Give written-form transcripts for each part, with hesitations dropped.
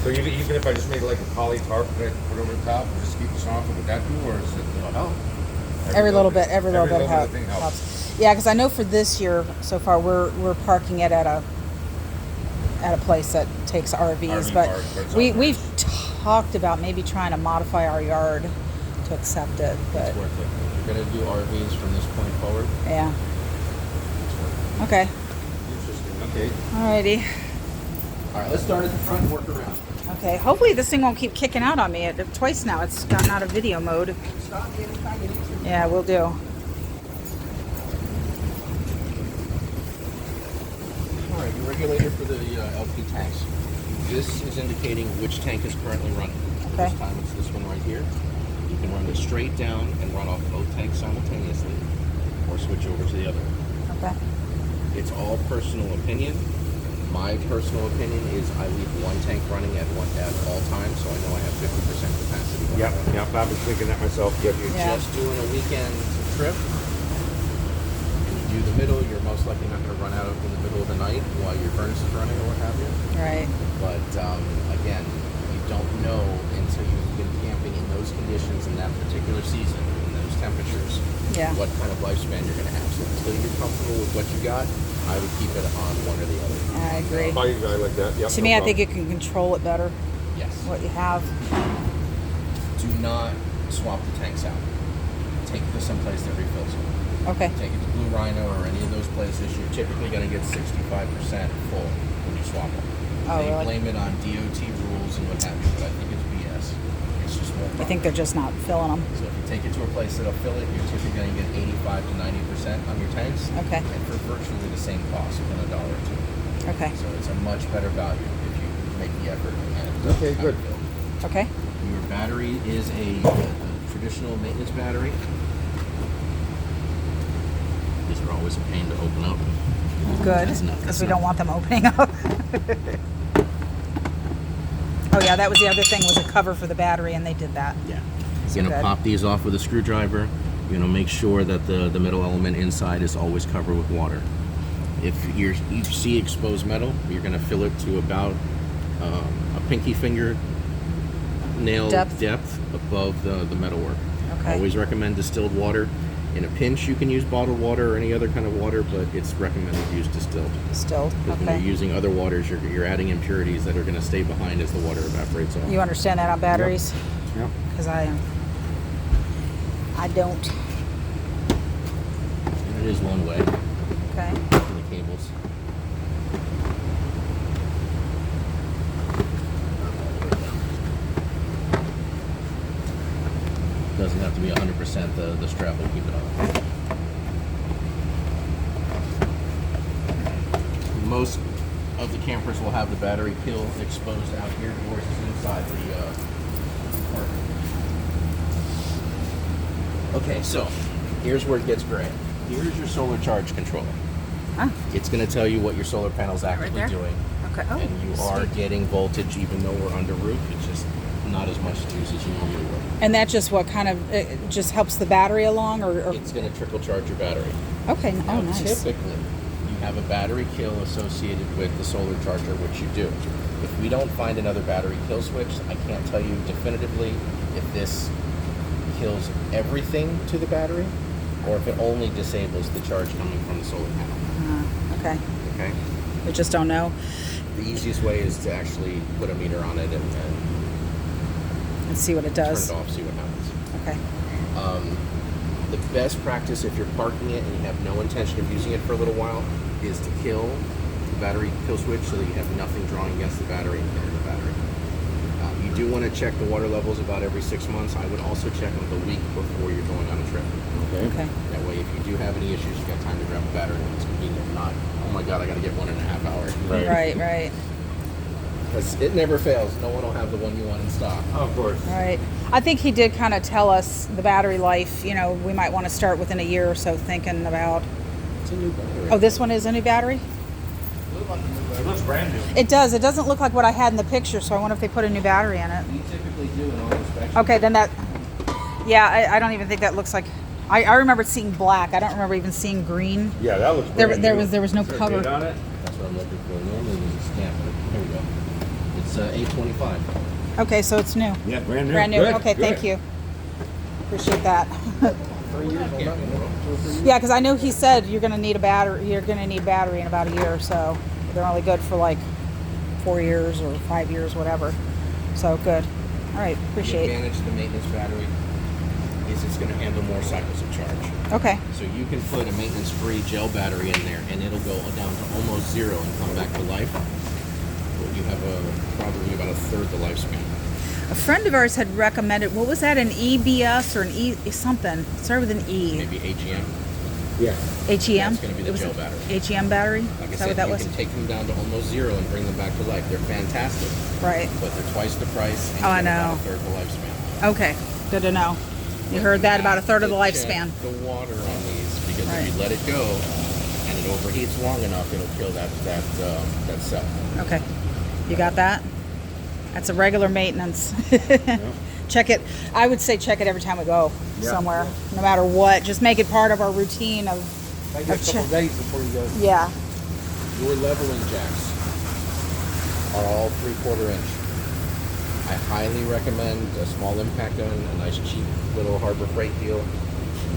So even if I just made like a poly tarp that I put over the top and just keep the softer, would that do, or is it? Oh, Every little bit every little bit helps. thing helps. Yeah, because I know for this year so far we're parking it at a place that takes RVs, RV but park, but it's we've outrageous. talked about maybe trying to modify our yard to accept it, but it's worth it. If you're gonna do RVs from this point forward, yeah. it's worth Okay. Interesting. Okay. Alrighty. it. All right, let's start at the front and work around. Okay. Hopefully this thing won't keep kicking out on me. Twice now it's gotten out of video mode. Stop me anytime you need to. Yeah, we'll do. All right, your regulator for the LP tanks. This is indicating which tank is currently running. Okay. This time it's this one right here. You can run it straight down and run off both tanks simultaneously, or switch over to the other. Okay. It's all personal opinion. My personal opinion is I leave one tank running at all times, so I know I have 50% capacity. when Yep. I'm running. Yep. I was thinking that myself. Yep. If you're Yeah. just doing a weekend trip and you do the middle, you're most likely not going to run out in the middle of the night while your furnace is running or what have you. Right. But again, you don't know until you've been camping in those conditions in that particular season, in those temperatures, Yeah. what kind of lifespan you're going to have. So until you're comfortable with what you got, I would keep it on one or the other. I agree. I like that. Yep. To me, I think you can control it better, Yes. what you have. Do not swap the tanks out. Take it to someplace that refills them. Okay. Take it to Blue Rhino or any of those places, you're typically going to get 65% full when you swap them. Oh, They really? blame it on DOT rules and what have you, but I think it's BS. It's just more I think they're just not filling them. So if you take it to a place that'll fill it, you're typically going to get 85 to 90% on your tanks. Okay. And for virtually the same cost, within $1 or $2. Okay. So it's a much better value if you make the effort and Okay, have good. it filled. Okay. Your battery is a traditional maintenance battery. These are always a pain to open up. Good. That's not- Because that's we not- don't want them opening up. Oh yeah, that was the other thing, was a cover for the battery, and they did that. Yeah. So You're gonna good. pop these off with a screwdriver. You're gonna make sure that the metal element inside is always covered with water. If you see exposed metal, you're gonna fill it to about a pinky finger nail Depth? above the metalwork. Okay. I always recommend distilled water. In a pinch, you can use bottled water or any other kind of water, but it's recommended to use distilled. Still. Because when Okay. you're using other waters, you're adding impurities that are going to stay behind as the water evaporates off. You understand that on batteries? Yep. Because I don't. And it is one way Okay. for the cables. Doesn't have to be 100%. The strap will keep it on. Most of the campers will have the battery pill exposed out here. Yours is inside the park. Okay, so here's where it gets great. Here's your solar charge controller. Ah, It's going to tell you what your solar panel's actively there? doing. okay. Oh, And you are sweet. getting voltage even though we're under roof. It's just not as much juice as you normally would. And that just what kind of, it just helps the battery along, or It's going to trickle charge your battery. okay. Now, Oh, nice. typically, you have a battery kill associated with the solar charger, which you do. If we don't find another battery kill switch, I can't tell you definitively if this kills everything to the battery or if it only disables the charge coming from the solar panel. Okay. Okay? We just don't know. The easiest way is to actually put a meter on it and Let's see what it turn does. it off, see what happens. Okay. The best practice if you're parking it and you have no intention of using it for a little while is to kill the battery kill switch so that you have nothing drawing against the battery and killing the battery. You do want to check the water levels about every 6 months. I would also check them the week before you're going on a trip. Okay. Okay. That way, if you do have any issues, you've got time to grab a battery when it's convenient. Not, oh my god, I got to get 1.5 hours. Right. Right. Right. Because it never fails. No one will have the one you want in stock. Oh, of course. Right. I think he did kind of tell us the battery life. You know, we might want to start within a year or so thinking about. It's a new battery. Oh, this one is a new battery? It looks brand new. It does. It doesn't look like what I had in the picture, so I wonder if they put a new battery in it. We typically do in all inspections. Okay, then that. Yeah, I don't even think that looks like. I remember seeing black. I don't remember even seeing green. Yeah, that looks There- brand there new. was no Is there a cover. date on it? That's what I'm looking for. Normally there's a stamp, but here we go. It's It's 825. Okay, so it's new. Yeah, brand new. Brand new. Good, Okay, good. thank you. Appreciate that. 3 years on that one. Yeah, because I know he said you're gonna need a battery. You're gonna need battery in about a year or so. They're only good for like 4 years or 5 years, whatever. So good. All right, The appreciate it. advantage of the maintenance battery is it's going to handle more cycles of charge. Okay. So you can put a maintenance-free gel battery in there, and it'll go down to almost zero and come back to life. But you have probably about a third the lifespan. A friend of ours had recommended. What was that? An EBS or an E something? It started with an E. Maybe AGM. Yeah. HEM. That's going to be the It was gel an battery. HEM battery. Like I Is that said, what that you was? can take them down to almost zero and bring them back to life. They're fantastic, Right. but they're twice the price, and Oh, you I get about know. a third the lifespan. Okay. Good to know. You But heard that about a have third of to the check lifespan. The water on these, because Right. if you let it go and it overheats long enough, it'll kill that cell. Okay. You got that? That's a regular maintenance. Check it. I would say check it every time we go Yeah. somewhere, no matter what. Just make it part of our routine of. Maybe a couple days before you go. Yeah. Your leveling jacks are all 3/4 inch. I highly recommend a small impact gun, a nice cheap little Harbor Freight deal.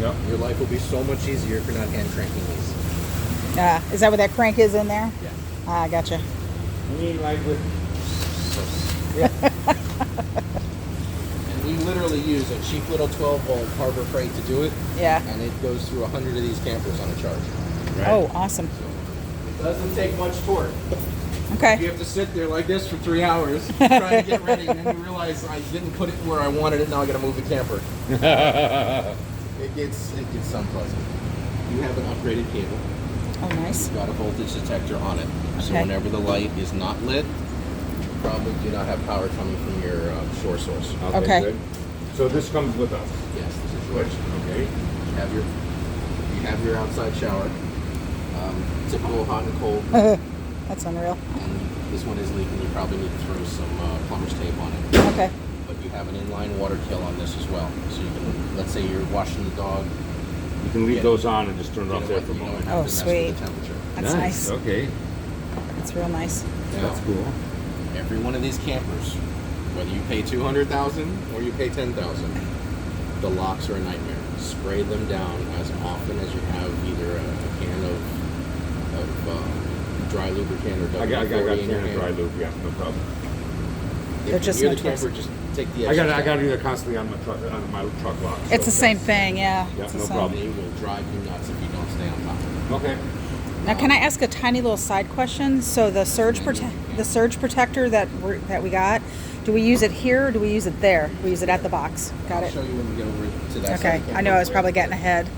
Yep. Your life will be so much easier if you're not hand cranking these. Is that what that crank is in there? Yeah. Ah, I gotcha. You mean like with And we literally use a cheap little 12-volt Harbor Freight to do it, Yeah. and it goes through 100 of these campers on a charge. right? Oh, awesome. It doesn't take much torque. You Okay. have to sit there like this for 3 hours trying to get ready, and then you realize I didn't put it where I wanted it. Now I got to move the camper. It gets unpleasant. You have an upgraded cable. Oh, nice. You've got a voltage detector on it, so Okay. whenever the light is not lit, you probably do not have power coming from your shore source. Okay. Good. So this comes with us. Yes, this is yours. Okay. You have your outside shower. Typical hot and cold. That's unreal. And this one is leaking. You probably need to throw some plumber's tape on it. Okay. But you have an inline water kill on this as well. So you can, let's say you're washing the dog, You can leave Get- those on and just turn it get off it there wet, for a you don't moment. have Oh, to mess sweet. with the temperature. That's nice. Okay. That's real nice. Now, That's cool. every one of these campers, whether you pay $200,000 or you pay $10,000, the locks are a nightmare. Spray them down as often as you have either a can of dry lubricant or I got WD-40 in your can of hand. dry lube. Yeah, no problem. If They're you're just near the notorious. camper, just take the I extra got step. either constantly on my truck lock. It's so the same that's- thing, yeah. Yeah, It's the no same. problem. They will drive you nuts if you don't stay on top of it. Okay. Now, can I ask a tiny little side question? So the surge protector that we got, do we use it here or do we use it there? We use it at the box. Got I'll it. show you when we get over to that side. Okay. of the I know I was camper. probably getting ahead.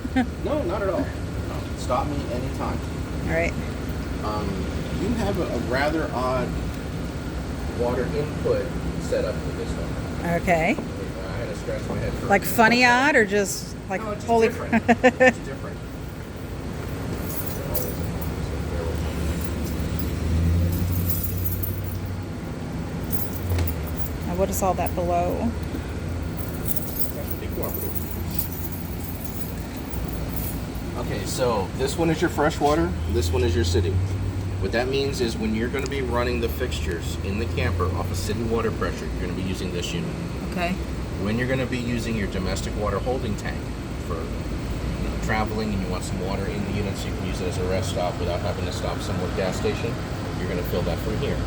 No, not at all. No. Stop me anytime. All right. You have a rather odd water input setup for this one. Okay. I had to scratch my head for Like funny odd or just like no, it's holy different. It's different. Now, what is all that below? Be cooperative. Okay, so this one is your fresh water, this one is your city. What that means is when you're going to be running the fixtures in the camper off of city water pressure, you're going to be using this unit. Okay. When you're going to be using your domestic water holding tank for traveling and you want some water in the unit so you can use it as a rest stop without having to stop somewhere gas station, you're going to fill that from here.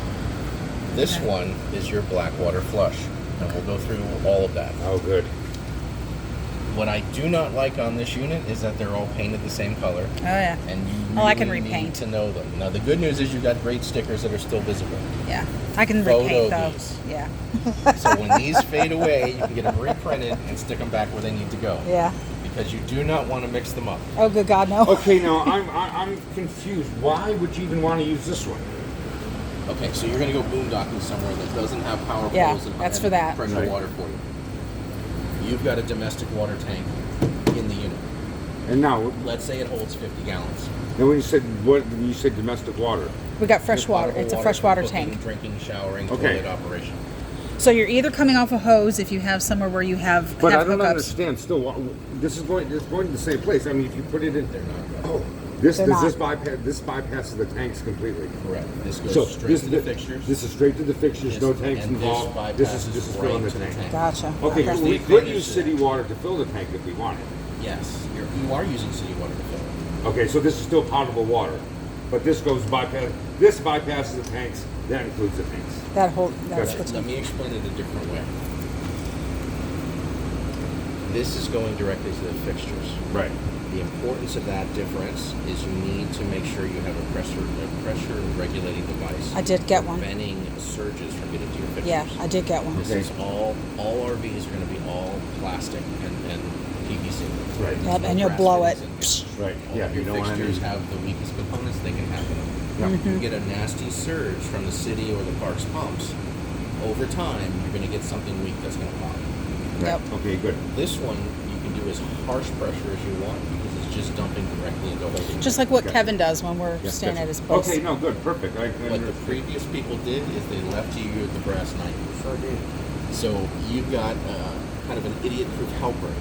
This Okay. one is your black water flush, and we'll go through all of that. Oh, good. What I do not like on this unit is that they're all painted the same color, Oh yeah. and you Oh, I can really repaint. need to know them. Now, the good news is you've got great stickers that are still visible. Yeah. I can Photo repaint these. those. Yeah. So when these fade away, you can get them reprinted and stick them back where they need to go. Yeah. Because you do not want to mix them up. Oh, good God, no. Okay, now I'm confused. Why would you even want to use this one? Okay, so you're going to go boondocking somewhere that doesn't have power Yeah, poles and that's and for that. pressure Right. water for you. You've got a domestic water tank in the unit. And now, Let's say it holds 50 gallons. when you said domestic water, We got fresh water. Potable It's a water fresh for water cooking, tank. Drinking, showering, Okay. toilet operation. So you're either coming off a hose if you have somewhere where you have but have I don't hookups. understand. Still, this is going to the same place. I mean, if you put it in, They're not. oh, This They're does this not. bypasses the tanks completely. Correct. This goes So straight this to the fixtures. This is straight to the fixtures. Yes, No tanks and this involved. This bypasses is right filling the to the tank. tank. Gotcha. Okay, Here's we the could advantage use to city that. water to fill the tank if we wanted. Yes, you are using city water to fill it. Okay, so this is still potable water, but this bypasses the tanks. That includes the tanks. That whole, that's Gotcha. the Let me explain it a different way. This is going directly to the fixtures. Right. The importance of that difference is you need to make sure you have a pressure regulating device. I did get one. Preventing surges from getting to your fixtures. Yeah, I did get one. This Okay. is all RVs are going to be all plastic and PVC. Right. Yep, No and you'll brass blow it. fittings in here. Right. All Yeah. of You your don't want fixtures any. have the weakest components, they can happen. Yeah. Mm-hmm. You get a nasty surge from the city or the park's pumps. Over time, you're going to get something weak that's going to pop. Yep. Okay. Good. This one, you can do as harsh pressure as you want because it's just dumping directly into holding. Just like what Gotcha. Kevin does when we're Yeah, staying gotcha. at his place. Okay. No. Good. Perfect. What the previous people did is they left you with the brass knife. Sure did. So you've got kind of an idiot-proof helper.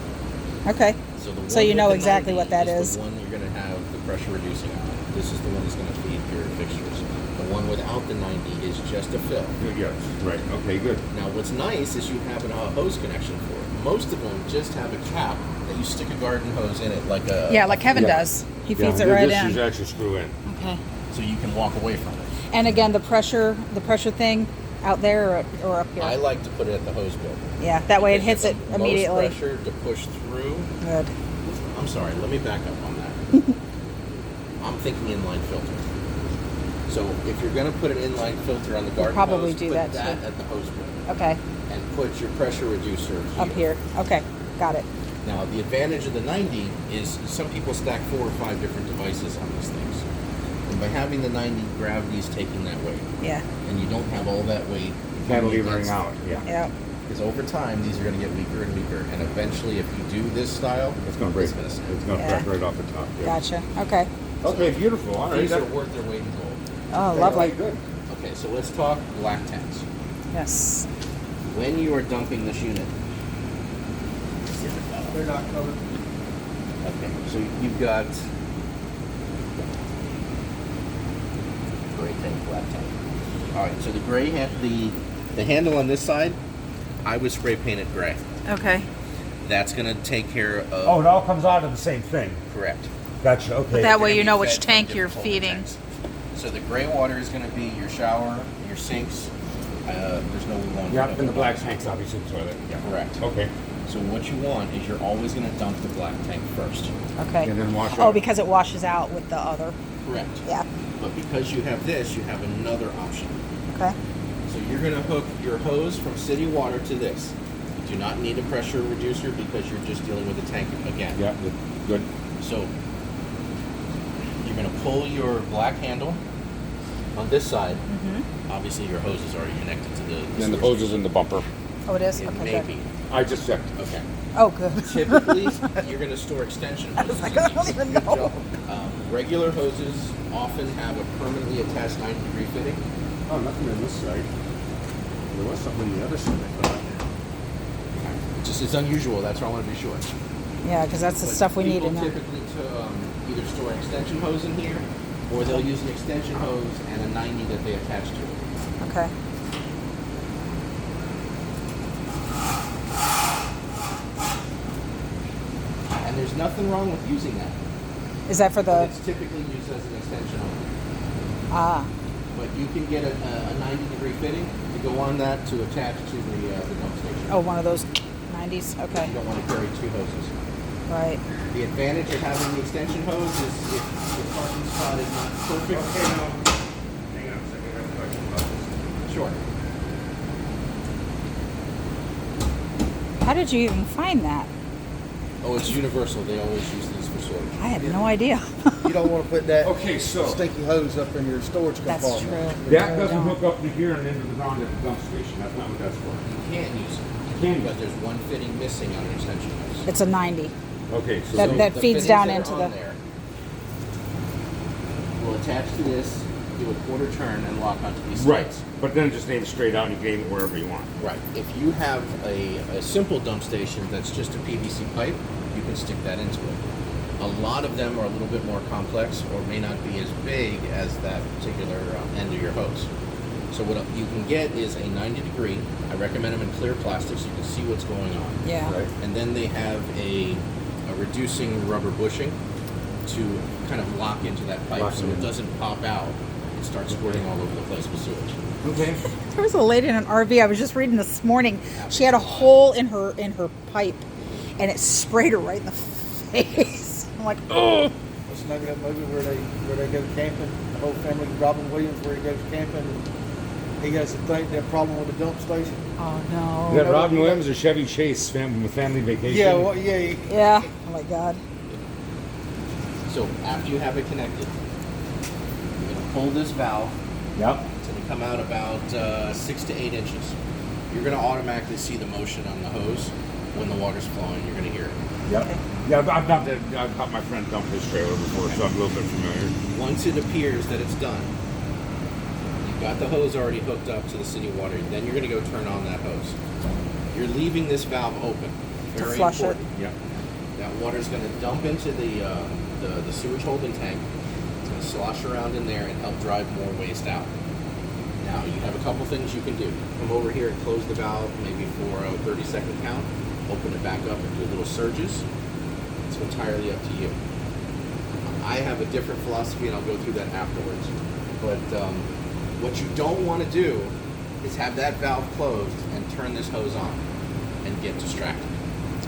Okay. So the one So you with know the exactly 90 what that is. The one you're going to have the pressure reducing on. This is the one that's going to feed your fixtures. The one without the 90 is just a fill. Yes. Right. Okay. Good. Now, what's nice is you have a hose connection for it. Most of them just have a cap that you stick a garden hose in it, like a Yeah, like Kevin Yeah. does. He Yeah, feeds it right this in. is actually screw in. Okay. so you can walk away from it. And again, the pressure thing out there or up here. I like to put it at the hose bill. Yeah, that way it Because hits you it have the immediately. Most pressure to push through. Good. I'm sorry, let me back up on that. I'm thinking inline filter. So if you're going to put an inline filter on the garden probably hose, do put that that too. at the hose bill Okay. and put your pressure reducer Up here. Okay. Got it. Now, the advantage of the 90 is some people stack 4 or 5 different devices on these things. And by having the 90, gravity is taking that weight. Yeah. And you don't have all that weight Cantilevering out. Yeah. Yep. Because over time, these are going to get weaker and weaker. And eventually, if you do this style, It's going to break. It's gonna snap. It's going to Yeah. crack right off the top. Yeah. Gotcha. Okay. Okay. Beautiful. All right. these are that- worth their weight in gold. Oh, okay, lovely. Good. Okay, so let's talk black tanks. Yes. When you are dumping this unit, They're not covered. okay, so you've got gray tank, black tank. All right, so the gray the handle on this side, I would spray paint it gray. Okay. That's going to take care of. Oh, it all comes out of the same thing. Correct. Gotcha. Okay. But that way They're you gonna know be which fed from tank you're different feeding. tanks. So the gray water is going to be your shower, your sinks. There's no laundry. Yeah, and the black tank's obviously the toilet. Yeah. Correct. Okay. So what you want is you're always going to dump the black tank first. Okay. And then wash Oh, out. because it washes out with the other. Correct. Yeah. But because you have this, you have another option. Okay. So you're going to hook your hose from city water to this. You do not need a pressure reducer because you're just dealing with the tank again. Yeah. Good. So you're going to pull your black handle on this side. Mm-hmm. Obviously, your hose is already connected to the. Then the source. hose is in the bumper. Oh, it is? It Okay, may good. be. I just checked. Okay. Oh, good. Typically, you're going to store extension hoses. like, in I don't these. even Good know. job. Regular hoses often have a permanently attached 90-degree fitting. Oh, nothing on this side. There was something on the other side, I thought. It's unusual. That's why I want to be sure. Yeah, because that's the But stuff we need people in there. typically either store an extension hose in here, or they'll use an extension hose and a 90 that they attach to it. Okay. And there's nothing wrong with using that. Is that for But the... it's typically used as an extension hose. Ah, But you can get a 90-degree fitting to go on that to attach to the dump station. oh, one of those 90s? Okay. You don't want to carry 2 hoses. Right. The advantage of having the extension hose is if the parking spot is not perfect. now. Hang on a second. I have a question about this. Sure. How did you even find that? Oh, it's universal. They always use these for storage. I had no idea. You don't want to put that Okay, so stinky hose up in your storage That's compartment. true. that No, doesn't don't. hook up to here and into the ground at the dump station. That's not what that's for. You can't use it. You can But there's one fitting missing on an extension hose. It's a 90. Okay, so That- that the feeds fittings down that are into on the- there will attach to this, do a quarter turn, and lock onto these right, sides. but then just aim it straight out and you can aim it wherever you want. Right. If you have a simple dump station that's just a PVC pipe, you can stick that into it. A lot of them are a little bit more complex or may not be as big as that particular end of your hose. So what you can get is a 90 degree. I recommend them in clear plastic so you can see what's going on. Yeah. Right. And then they have a reducing rubber bushing to kind of lock into that pipe Lock so it it in. doesn't pop out and start squirting all over the place with sewage. Okay. There was a lady in an RV I was just reading this morning. She had a hole in her pipe, and it sprayed her right in the face. I'm like, oh. It's maybe that movie where they go camping, the whole family, Robin Williams, where he goes camping and he has that problem with the dump station. Oh Is no. that Robin Williams or Chevy Chase Family Vacation? Yeah, well, yeah. Yeah. Oh my God. So after you have it connected, you're going to pull this valve. Yep. It's going to come out about 6 to 8 inches. You're going to automatically see the motion on the hose when the water's flowing. You're going to hear it. Yep. Yeah, I've got my friend dump his trailer before, so I'm a little bit familiar. Once it appears that it's done, you've got the hose already hooked up to the city water. Then you're going to go turn on that hose. You're leaving this valve open. To Very flush it. important. Yep. That water is going to dump into the sewage holding tank. It's going to slosh around in there and help drive more waste out. Now, you have a couple things you can do. Come over here and close the valve maybe for a 30-second count. Open it back up and do little surges. It's entirely up to you. I have a different philosophy, and I'll go through that afterwards. But what you don't want to do is have that valve closed and turn this hose on and get distracted.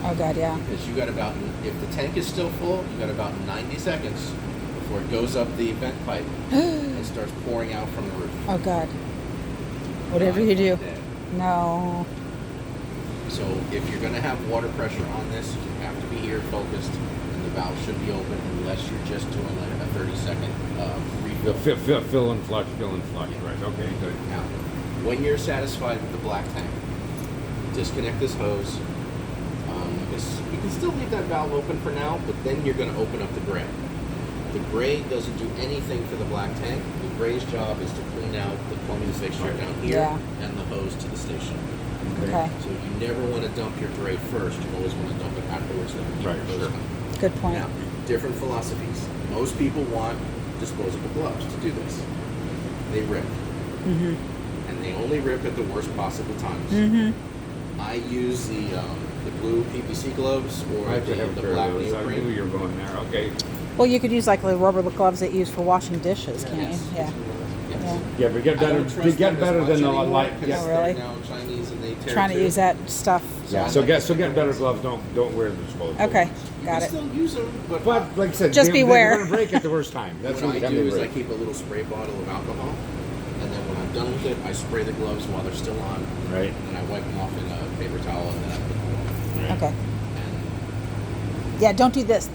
Oh God. Yeah. Because you got about, if the tank is still full, you got about 90 seconds before it goes up the vent pipe and starts pouring out from the roof. Oh God. Whatever you do. Dead. No. So if you're going to have water pressure on this, you have to be here focused, and the valve should be open unless you're just doing like a 30-second refill. Fill and flush, right? Okay, good. Now, when you're satisfied with the black tank, disconnect this hose. You can still leave that valve open for now, but then you're going to open up the gray. The gray doesn't do anything for the black tank. The gray's job is to clean out the plumbing fixture down here Yeah. and the hose to the station. Okay. So you never want to dump your gray first. You always want to dump it afterwards. So that you keep Right, your hose sure. clean. Good point. Now, different philosophies. Most people want disposable gloves to do this. They rip. Mhm. And they only rip at the worst possible times. Mhm. I use the blue PPC gloves or I have to have a the pair of black those. I knew neoprene. you were going there. Okay. Well, you could use like the rubber gloves that you use for washing dishes, can't Yes. you? Yeah. Yes. Yeah. Yeah, but get I better. don't They trust get them better as than the much anymore light. 'cause Yeah. Oh, really? they're now Chinese and they tear Trying to too. use that stuff. Yeah. I So like get the better ones. gloves. Don't wear the disposable. Okay. You Got can it. still use them, but But like I said, Just beware. They're gonna break at the worst time. That's what what I can do is I break. keep a little spray bottle of alcohol, and then when I'm done with it, I spray the gloves while they're still on, Right. and I wipe them off in a paper towel, and then I put them on. Okay. And Yeah. Don't do this.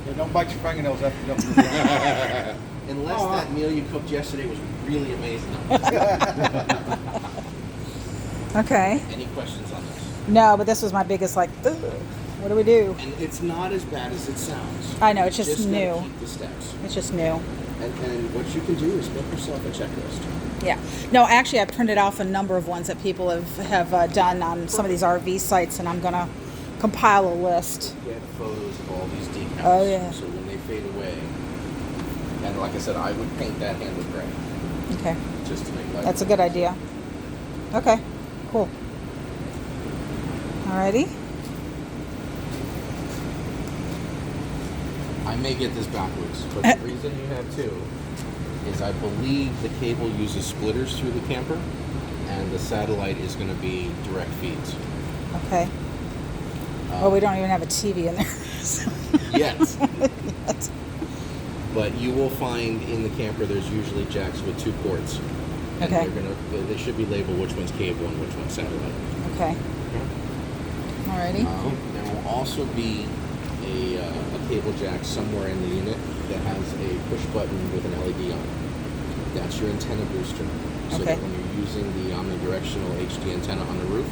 Yeah, don't bite your fingernails after you dump your valve. unless that meal you cooked yesterday was really amazing. Okay. Any questions on this? No, but this was my biggest like. Ugh, what do we do? And it's not as bad as it sounds. I know, it's You just gotta new. Keep the steps. It's just new. And what you can do is make yourself a checklist. Yeah. No, actually, I printed off a number of ones that people have done on some of these RV sites, and I'm gonna compile a list. Get photos of all these decals. Oh, yeah. So when they fade away, and like I said, I would paint that handle gray Okay. just to make life. That's a good idea. Okay. Cool. Alrighty. I may get this backwards, but the reason you have two is I believe the cable uses splitters through the camper, and the satellite is going to be direct feeds. Okay. Well, we don't even have a TV in there. So. Yes. Yes. But you will find in the camper there's usually jacks with 2 ports. And Okay. they should be labeled which one's cable and which one's satellite. Okay. Alrighty. There will also be a cable jack somewhere in the unit that has a push button with an LED on it. That's your antenna booster. So Okay. that when you're using the omnidirectional HD antenna on the roof,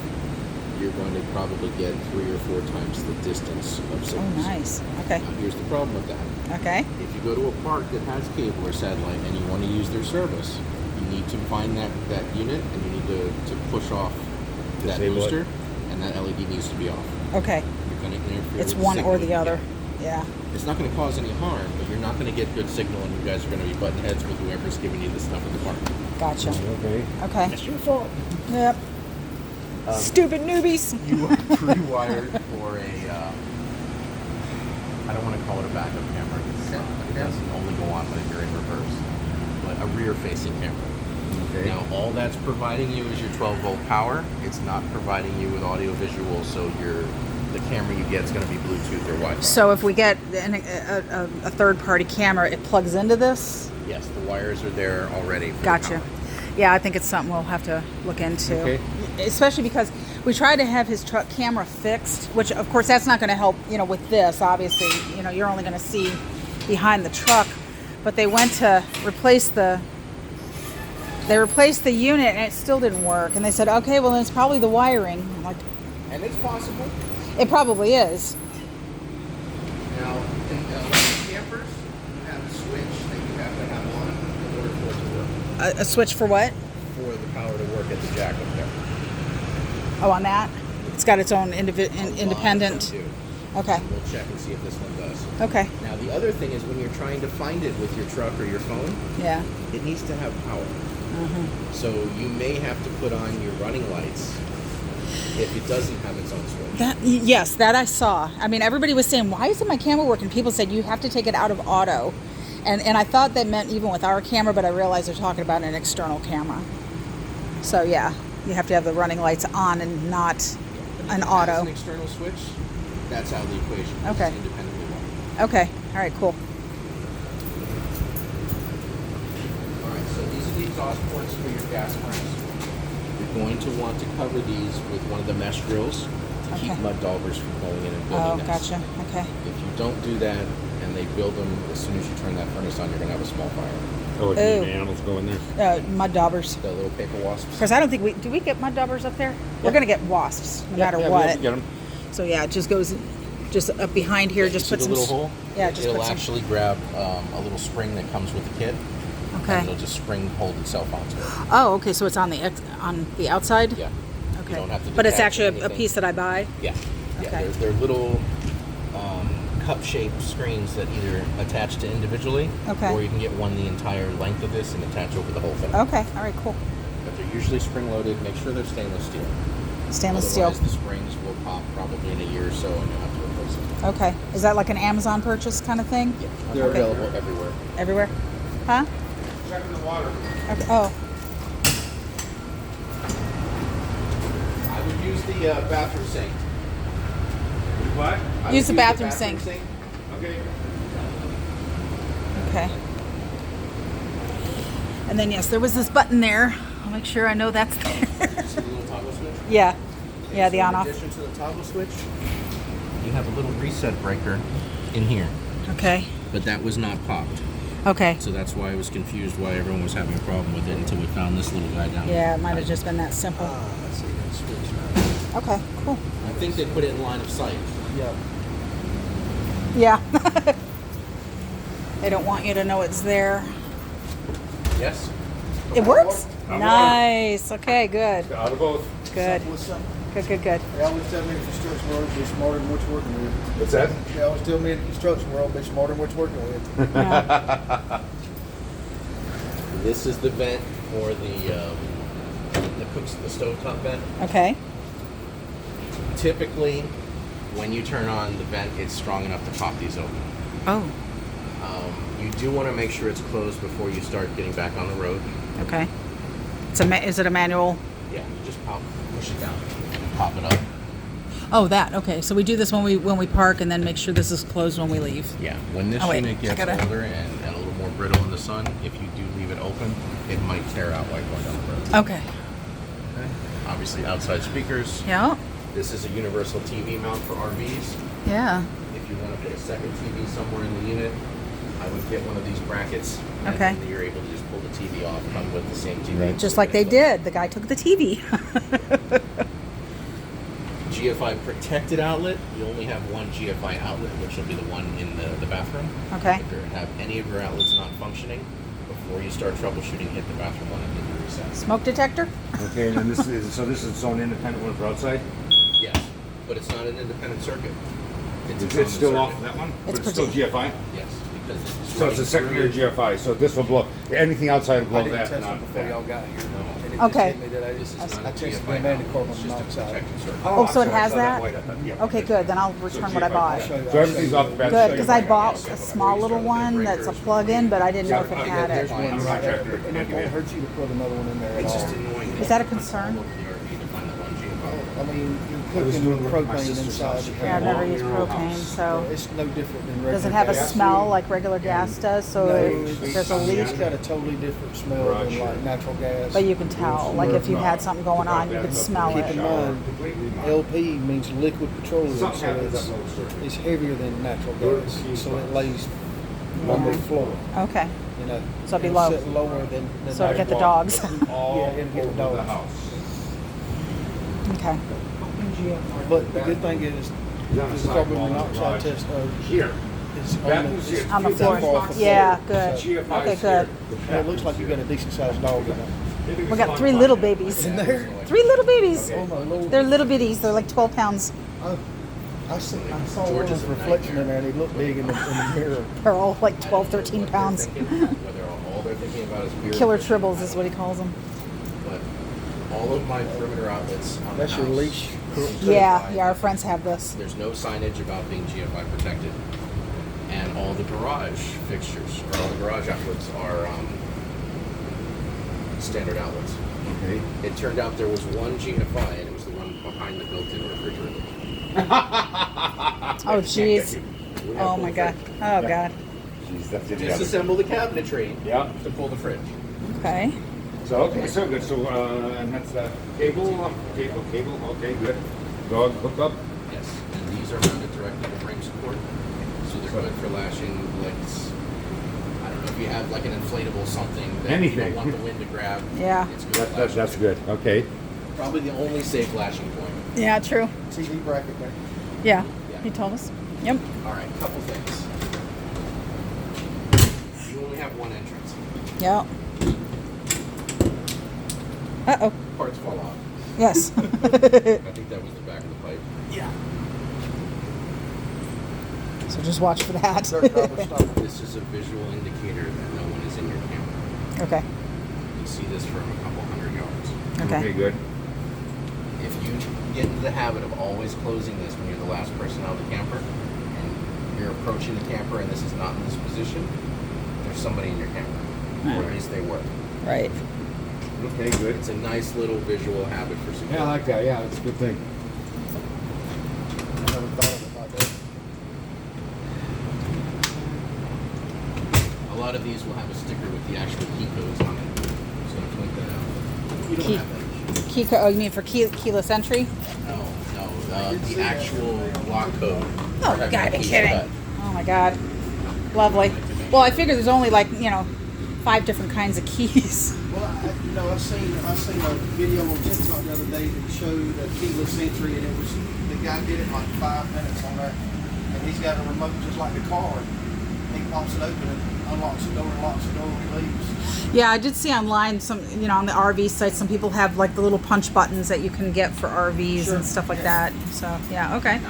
you're going to probably get 3 or 4 times the distance of Oh, signals. nice. Okay. Now, here's the problem with that. Okay. If you go to a park that has cable or satellite and you want to use their service, you need to find that unit and you need to push off that Disable it. booster, and that LED needs to be off. Okay. You're going to interfere It's with one the or signal the other. you Yeah. It's not going to cause any harm, but you're not going to get good signal, and you guys are going to be butting heads with whoever's giving you the stuff at the park. Gotcha. Okay. Okay. It's your fault. Yep. Stupid newbies. You are pre-wired for a, I don't want to call it a backup camera. It doesn't only go on when you're in reverse, but a rear-facing camera. Okay. Now, all that's providing you is your 12-volt power. It's not providing you with audio-visual, so the camera you get is going to be Bluetooth or Wi-Fi. So if we get a third-party camera, it plugs into this? Yes, the wires are there already. For the Gotcha. power. Yeah, I think it's something we'll have to look into. Okay. Especially because we tried to have his truck camera fixed, which of course that's not going to help, with this, obviously. You're only going to see behind the truck. But they went to replace the unit and it still didn't work. And they said, okay, well then it's probably the wiring. I'm like, And it's possible. it probably is. Now, in campers, you have a switch that you have to have on in order for it to work. A switch for what? For the power to work at the jack up there. Oh, on that? It's got its own A lot of them independent. do. Okay. We'll check and see if this one does. Okay. Now, the other thing is when you're trying to find it with your truck or your phone, Yeah. it needs to have power. So you may have to put on your running lights if it doesn't have its own switch. Yes, that I saw. I mean, everybody was saying, why isn't my camera working? People said you have to take it out of auto. And I thought that meant even with our camera, but I realized they're talking about an external camera. So yeah, you have to have the running lights on and not an If it has auto. an external switch, that's out of the equation. Okay. It's independently wired. Okay. All right, cool. All right, so these are the exhaust ports for your gas furnace. You're going to want to cover these with one of the mesh drills to keep Okay. mud daubers from going in and Oh, building nests. gotcha. Okay. If you don't do that and they build them, as soon as you turn that furnace on, you're going to have a small fire. Oh, do Ooh. animals go in there? Mud daubers. The little paper wasps. Because I don't think do we get mud daubers up there? We're going to get wasps no matter Yeah, we what. have to get 'em. So yeah, it just goes just up behind here. Yeah, just you put see some. the little hole? Yeah, just it'll put some. actually grab a little spring that comes with the kit. Okay. And it'll just spring hold itself onto it. Oh, okay. So it's on the outside. Yeah. Okay. You don't have to But it's detach actually a anything. piece that I buy. Yeah. Yeah. Okay. They're little cup-shaped screens that either attach to individually, Okay. or you can get one the entire length of this and attach over the whole thing. Okay. All right. Cool. But they're usually spring-loaded. Make sure they're stainless steel. Stainless steel. Otherwise, the springs will pop probably in a year or so, and you'll have to replace them. Okay. Is that like an Amazon purchase kind of thing? Yeah. They're Okay. available everywhere. Everywhere. Huh? Checking the water. Okay. Oh. I would use the bathroom sink. What? I Use would the bathroom sink. Okay. Okay. And then yes, there was this button there. I'll make sure I know that's there. See the little toggle switch? Yeah. Yeah. The So on off. In addition to the toggle switch, you have a little reset breaker in here, Okay. but that was not popped. Okay. So that's why I was confused why everyone was having a problem with it until we found this little guy down Yeah, here. it might have just been that simple. I see that switch now. Okay. Cool. I think they put it in line of sight. Yeah. Yeah. They don't want you to know it's there. Yes? It works? I'm Nice. Okay, good. Out of both. Good. What's something? Good, good, good. They always tell me in the construction world, be smarter than what you're working with. What's that? They always tell me in the construction world, be smarter than what you're working with. Yeah. This is the vent for the stovetop vent. Okay. Typically, when you turn on the vent, it's strong enough to pop these open. Oh, You do want to make sure it's closed before you start getting back on the road. okay. Is it a manual? Yeah, you just push it down, pop it up. Oh, that. Okay. So we do this when we park and then make sure this is closed when we leave. Yeah, when this Oh, wait, unit I gets gotta- older and a little more brittle in the sun, if you do leave it open, it might tear out while going down the road. Okay. Okay. Obviously, outside speakers. Yeah. This is a universal TV mount for RVs. Yeah. If you want to put a second TV somewhere in the unit, I would get one of these brackets. Okay. And then you're able to just pull the TV off, come with the same TV. Right. Just like they did. The guy took the TV. GFI protected outlet, you only have one GFI outlet, which will be the one in the bathroom. Okay. If you have any of your outlets not functioning, before you start troubleshooting, hit the bathroom one and hit the reset. Smoke detector? Okay, and then this is its own independent one for outside. Yes, but it's not an independent circuit. It's Is a it common still off circuit. that one? It's But it's still pretty- GFI? Yes, because it's So it's a running secondary through- GFI, so this will blow, anything outside will I blow didn't that, test not them before y'all that. got here. No. And it Okay. just hit me that This is not I a tested GFI them and the now. carbon It's just a monoxide. protected circuit. Oh, so it I'm sorry, I has saw that? white. I thought- yeah. Okay, good. Then I'll return what I GFI, bought. yeah. Show you- So everything's off the bat. Good, because I Yeah. bought a small little one that's a plug-in, but I didn't know if it Yeah, had there's it. one. One right there. And it won't hurt you to put another one in there at It's all. just annoying. Is that a concern? All over the RV to find that one GFI. I mean, I you're was cooking doing with work at my propane sister's inside. house. the Yeah, I've car. never used Long in her propane, house. so. It's no different than regular Does it have a gas. smell like regular gas does? So No, if there's a leak, It's got a totally different smell than Gotcha. like natural gas. but you can tell. Like if you had something going on, you could smell Keep it. in mind, LP means liquid petroleum, so Something happens it's, up those circuits. it's heavier than natural gas, so it lays on the floor. Okay. You know, So it'd be it'll low. sit lower than So I natural get the gas. dogs. All Yeah, it'll get over the dogs. the house. Okay. But the good thing is, He's on the the carbon sidewall in the monoxide garage. test Here. is That on was the, it. On the it's floor. that far off the Yeah, floor. good. So, GFI Okay, is good. here. it looks like you got a decent sized dog in there. We got 3 little babies. In there? 3 little babies. Oh my lord. They're little bitties. They're like 12 pounds. I saw George is one's a reflection nightmare. in there and he looked big in the mirror. They're all like 12, 13 What pounds. they're thinking, whether all they're thinking about is beer. Killer tribbles is what he calls them. But all of my perimeter outlets on That's the your house, leash. Yeah, yeah, our friends have this. There's no signage about being GFI protected, and all the garage fixtures or all the garage outlets are standard outlets. Okay. It turned out there was one GFI, and it was the one behind the built-in refrigerator. Oh, jeez. Oh, my God. Oh, God. Jeez, that's it. Disassemble the cabinetry Yeah. to pull the fridge. Okay. So, okay, so good. So, and that's cable, okay, good. Dog hookup. Yes, and these are mounted directly to frame support, so they're good for lashing legs. I don't know if you have like an inflatable something that you Anything. don't want the wind to grab. Yeah. It's good. for lashing. That's good. Okay. Probably the only safe lashing point. Yeah, true. TV bracket there. Yeah. Yeah. He told us. Yep. All right, couple things. You only have one entrance. Yep. Uh-oh. Parts fall off. Yes. I think that was the back of the pipe. Yeah. So just watch for that. Dirt driver stop. This is a visual indicator that no one is in your camper. Okay. You see this from a couple hundred yards. Okay. good. If you get into the habit of always closing this when you're the last person out of the camper, and you're approaching the camper and this is not in this position, there's somebody in your camper. Or at least they were. Right. Okay, good. It's a nice little visual habit for security. Yeah, I like that. Yeah, it's a good thing. I never thought of it like that. A lot of these will have a sticker with the actual key codes on it. So I'm point that out. You don't Key- have that. Key code. Oh, you mean for keyless entry? No, the actual lock code. Oh, for you gotta be having keys kidding. shut. Oh my God. Lovely. Well, I figure there's only like, 5 different kinds of keys. Well, I seen a video on TikTok the other day that showed a keyless entry, and it was the guy did it in like 5 minutes on there, and he's got a remote just like the car. He pops it open and unlocks the door and locks the door when he leaves. Yeah, I did see online some, on the RV site, some people have like the little punch buttons that you can get for RVs Sure, and stuff like yeah. that. So, yeah, okay. 90%,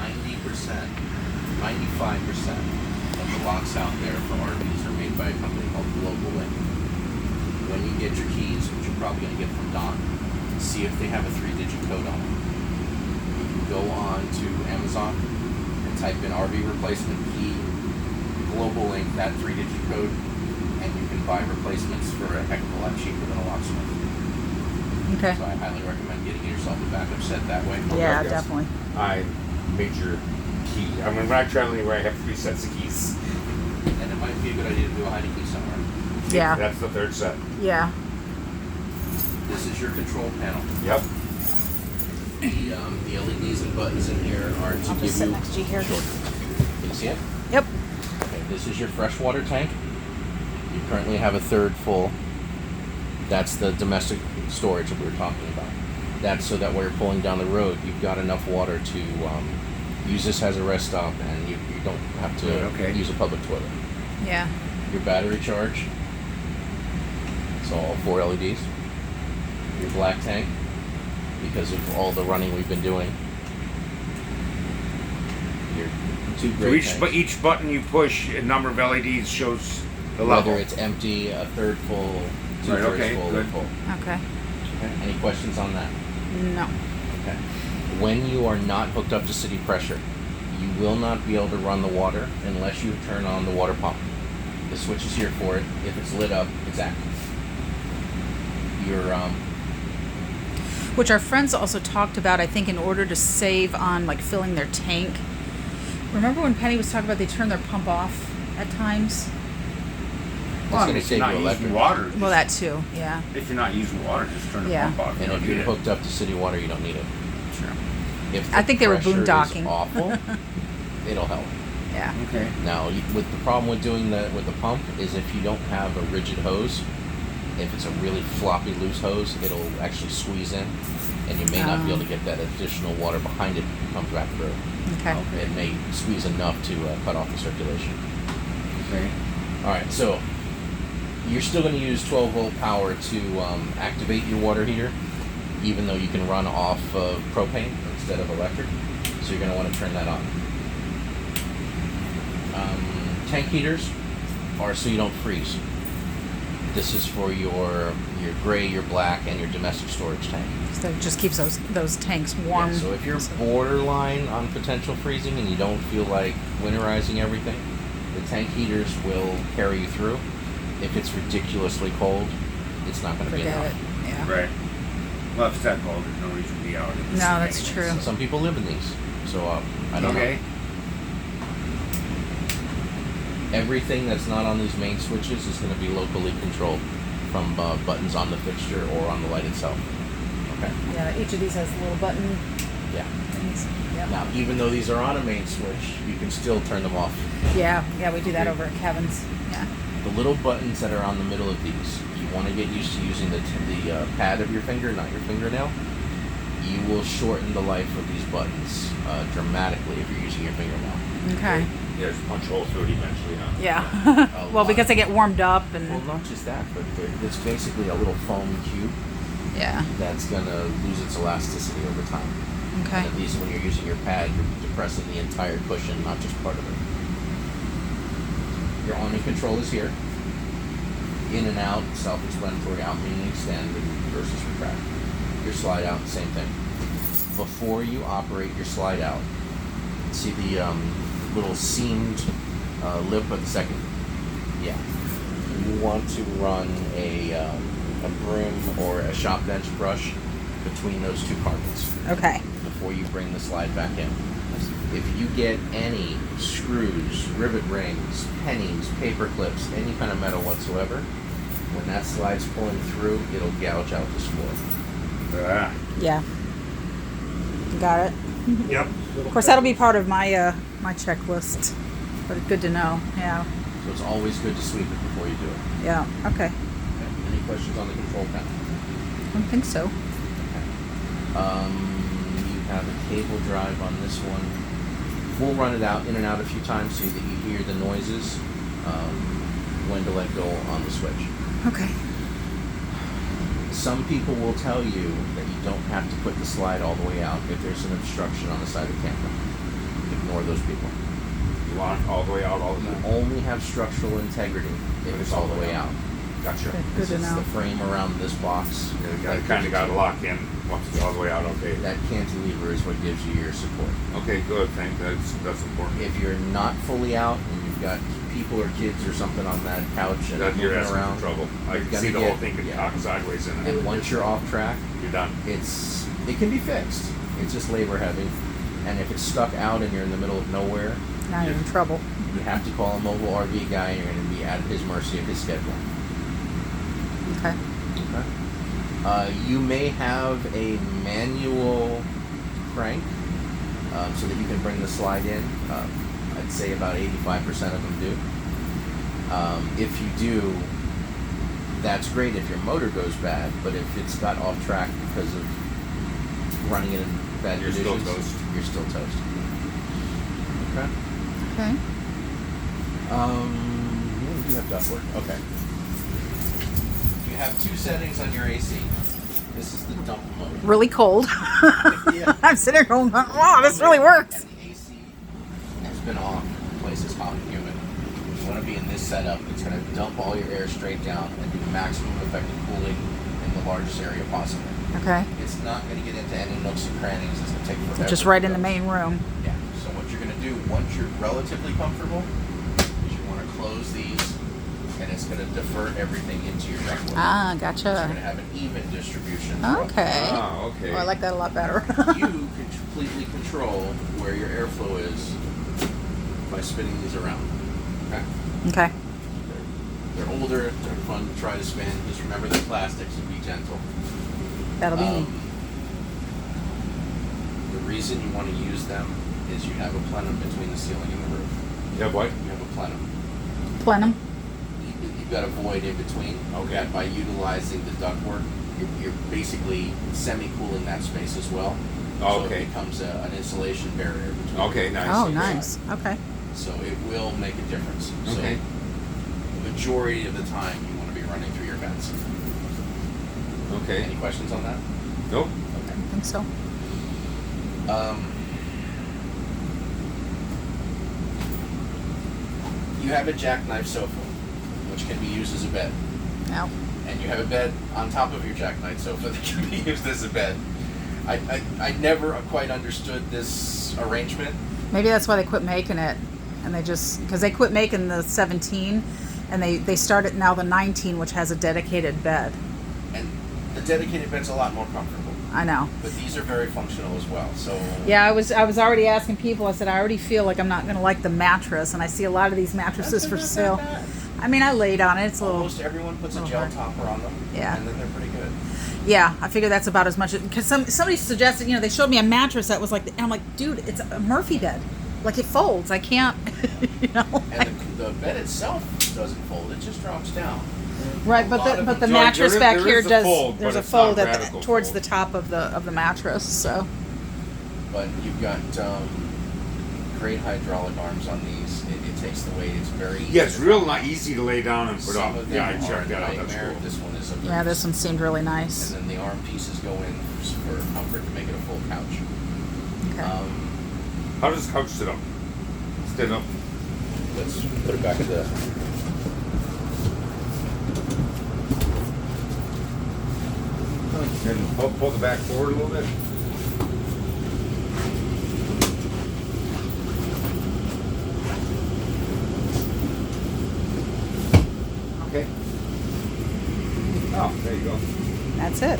95% of the locks out there for RVs are made by a company called Global Link. When you get your keys, which you're probably going to get from Don, see if they have a 3-digit code on them. You can go on to Amazon and type in RV replacement key, Global Link, that 3-digit code, and you can buy replacements for a heck of a lot cheaper than a locksmith. Okay. So I highly recommend getting yourself a backup set that way. Yeah, Yes. definitely. I major key. I mean, when I travel anywhere, I have 3 sets of keys. And it might be a good idea to do a hiding key somewhere. Yeah. That's the 3rd set. Yeah. This is your control panel. Yep. The LEDs and buttons in here are to I'll give just sit you. next to you here. Sure. Can you see it? Yep. Okay, this is your freshwater tank. You currently have a 3rd full. That's the domestic storage that we were talking about. That's so that while you're pulling down the road, you've got enough water to use this as a rest stop, and you don't have to Okay. use a public toilet. Yeah. Your battery charge. So all 4 LEDs. Your black tank, because of all the running we've been doing. your two So gray tanks. each button you push, a number of LEDs shows the level. Whether it's empty, a third full, two-thirds okay, full, or good. full. Okay. Okay. Any questions on that? No. Okay. When you are not hooked up to city pressure, you will not be able to run the water unless you turn on the water pump. The switch is here for it. If it's lit up, it's active. Your Which our friends also talked about, I think, in order to save on like filling their tank. Remember when Penny was talking about they turn their pump off at times? Well, gonna if save you're not you using electric. water, Well, that too. Yeah. if you're not using water, just turn the Yeah. pump off. You and don't if need you're it. hooked up to city water, you don't need it. Sure. If I think they were pressure is boondocking. awful, it'll help. Yeah. Okay. Now, with the problem with doing that with the pump is if you don't have a rigid hose, if it's a really floppy loose hose, it'll actually squeeze in, and you may not be able to get that additional water behind it comes back through. Okay. It may squeeze enough to cut off the circulation. Okay. All right, so you're still going to use 12-volt power to activate your water heater, even though you can run off of propane instead of electric. So you're going to want to turn that on. Tank heaters are so you don't freeze. This is for your gray, your black, and your domestic storage tank. So it just keeps those tanks warm. Yeah, so if you're borderline on potential freezing and you don't feel like winterizing everything, the tank heaters will carry you through. If it's ridiculously cold, it's not going to be Forget enough. it. Yeah. Right. Well, if it's that cold, there's no reason to be out. in the No, that's anyways. true. Some people live in these, so I don't Okay. know. Everything that's not on these main switches is going to be locally controlled from buttons on the fixture or on the light itself. Okay. Yeah. Each of these has a little button Yeah. things. Yeah. Now, even though these are on a main switch, you can still turn them off. Yeah. Yeah. We do that Okay. over at Kevin's. Yeah. The little buttons that are on the middle of these, you want to get used to using the pad of your finger, not your fingernail. You will shorten the life of these buttons dramatically if you're using your fingernail. Okay. There's punch hole through it eventually, huh? Yeah. A Well, lot. because they get warmed up Well, and not just that, but it's basically a little foam cube yeah. that's going to lose its elasticity over time. Okay. And at least when you're using your pad, you're depressing the entire cushion, not just part of it. Your on and control is here. In and out, self-explanatory. Out meaning extend versus retract. Your slide out, same thing. Before you operate your slide out, see the little seamed lip of the second? Yeah. You want to run a broom or a shop bench brush between those two carpets Okay. before you bring the slide back in. If you get any screws, rivet rings, pennies, paper clips, any kind of metal whatsoever, when that slide's pulling through, it'll gouge out this floor. Ah. Yeah. Got it. Yep. Of course, that'll be part of my my checklist. But it's good to know. Yeah. So it's always good to sweep it before you do it. Yeah. Okay. Okay? Any questions on the control panel? I don't think so. You have a cable drive on this one. We'll run it out in and out a few times so that you hear the noises when to let go on the switch. Okay. Some people will tell you that you don't have to put the slide all the way out if there's an obstruction on the side of the camera. Ignore those people. You want it all the way out all the You time? only have structural integrity if it's all the way out. Gotcha. Good This to is know. the frame around this box. You kind of got to lock in once it's all the way out. Okay. That cantilever is what gives you your support. Okay, good. Thank you. That's important. If you're not fully out and you've got people or kids or something on that couch and That you're moving asking around, for trouble. I you've can gotta see the get- whole thing can yeah. cock sideways in it. and once you're off track, You're done. it can be fixed. It's just labor heavy. And if it's stuck out and you're in the middle of nowhere, Now you're in trouble. you have to call a mobile RV guy and you're going to be at his mercy of his schedule. Okay. Okay. You may have a manual crank so that you can bring the slide in. I'd say about 85% of them do. If you do, that's great if your motor goes bad, but if it's got off track because of running it in bad You're still conditions, toast. you're still toast. Okay. Okay. You do have ductwork. Okay. You have two settings on your AC. This is the dump mode. Really cold. Yeah. I'm sitting here going, wow, this really works. And the AC engine's been off, the place is hot and humid. You want to be in this setup. It's going to dump all your air straight down and do maximum effective cooling in the largest area possible. Okay. It's not going to get into any nooks and crannies. It's going to take forever. Just right to in the go. main room. Yeah. So what you're going to do once you're relatively comfortable is you want to close these, and it's going to divert everything into your ductwork. Ah, So you're gotcha. going to have an even distribution. throughout the Okay. Ah, okay. Oh, I like that a lot better. you can completely control where your airflow is by spinning these around. Okay? Okay. They're older, they're fun to try to spin. Just remember they're plastics and be gentle. That'll be. The reason you want to use them is you have a plenum between the ceiling and the roof. You have what? You have a plenum. Plenum. You've got a void in between. Okay. By utilizing the ductwork, you're basically semi-cooling that space as well. Oh, So okay. it becomes an insulation barrier between. Okay, nice. Oh, Okay. nice. Okay. So it will make a difference. Okay. So the majority of the time you want to be running through your vents. Okay. Any questions on that? Nope. I think so. You have a jackknife sofa, which can be used as a bed. No. And you have a bed on top of your jackknife sofa that can be used as a bed. I never quite understood this arrangement. Maybe that's why they quit making it, and they just because they quit making the 17, and they started now the 19, which has a dedicated bed. And the dedicated bed's a lot more comfortable. I know. But these are very functional as well. So Yeah, I was already asking people. I said I already feel like I'm not going to like the mattress, and I see a lot of these mattresses for sale. I mean, I laid on it. It's a little. almost everyone puts a little gel hard. topper on them. Yeah. And then they're pretty good. Yeah, I figure that's about as much because somebody suggested, they showed me a mattress that was like, and I'm like, dude, it's a Murphy bed, like it folds. I can't, And the bed itself doesn't fold; it just drops down. Right, but lot the of but the them- mattress There back is here a does. fold, There's but a it's not fold radical towards fold. the top of the mattress. So But you've got great hydraulic arms on these. It takes the weight. It's very easy. Yeah, it's real not easy to lay down and put Some up. of Yeah, I them are checked that out. That's nightmare. cool. This one is a yeah, breeze. this one seemed really nice. And then the arm pieces go in for comfort to make it a full couch. Okay. How does couch sit up? Stand up. Let's put it back to the. And pull the back forward a little bit. Okay. Oh, there you go. That's it.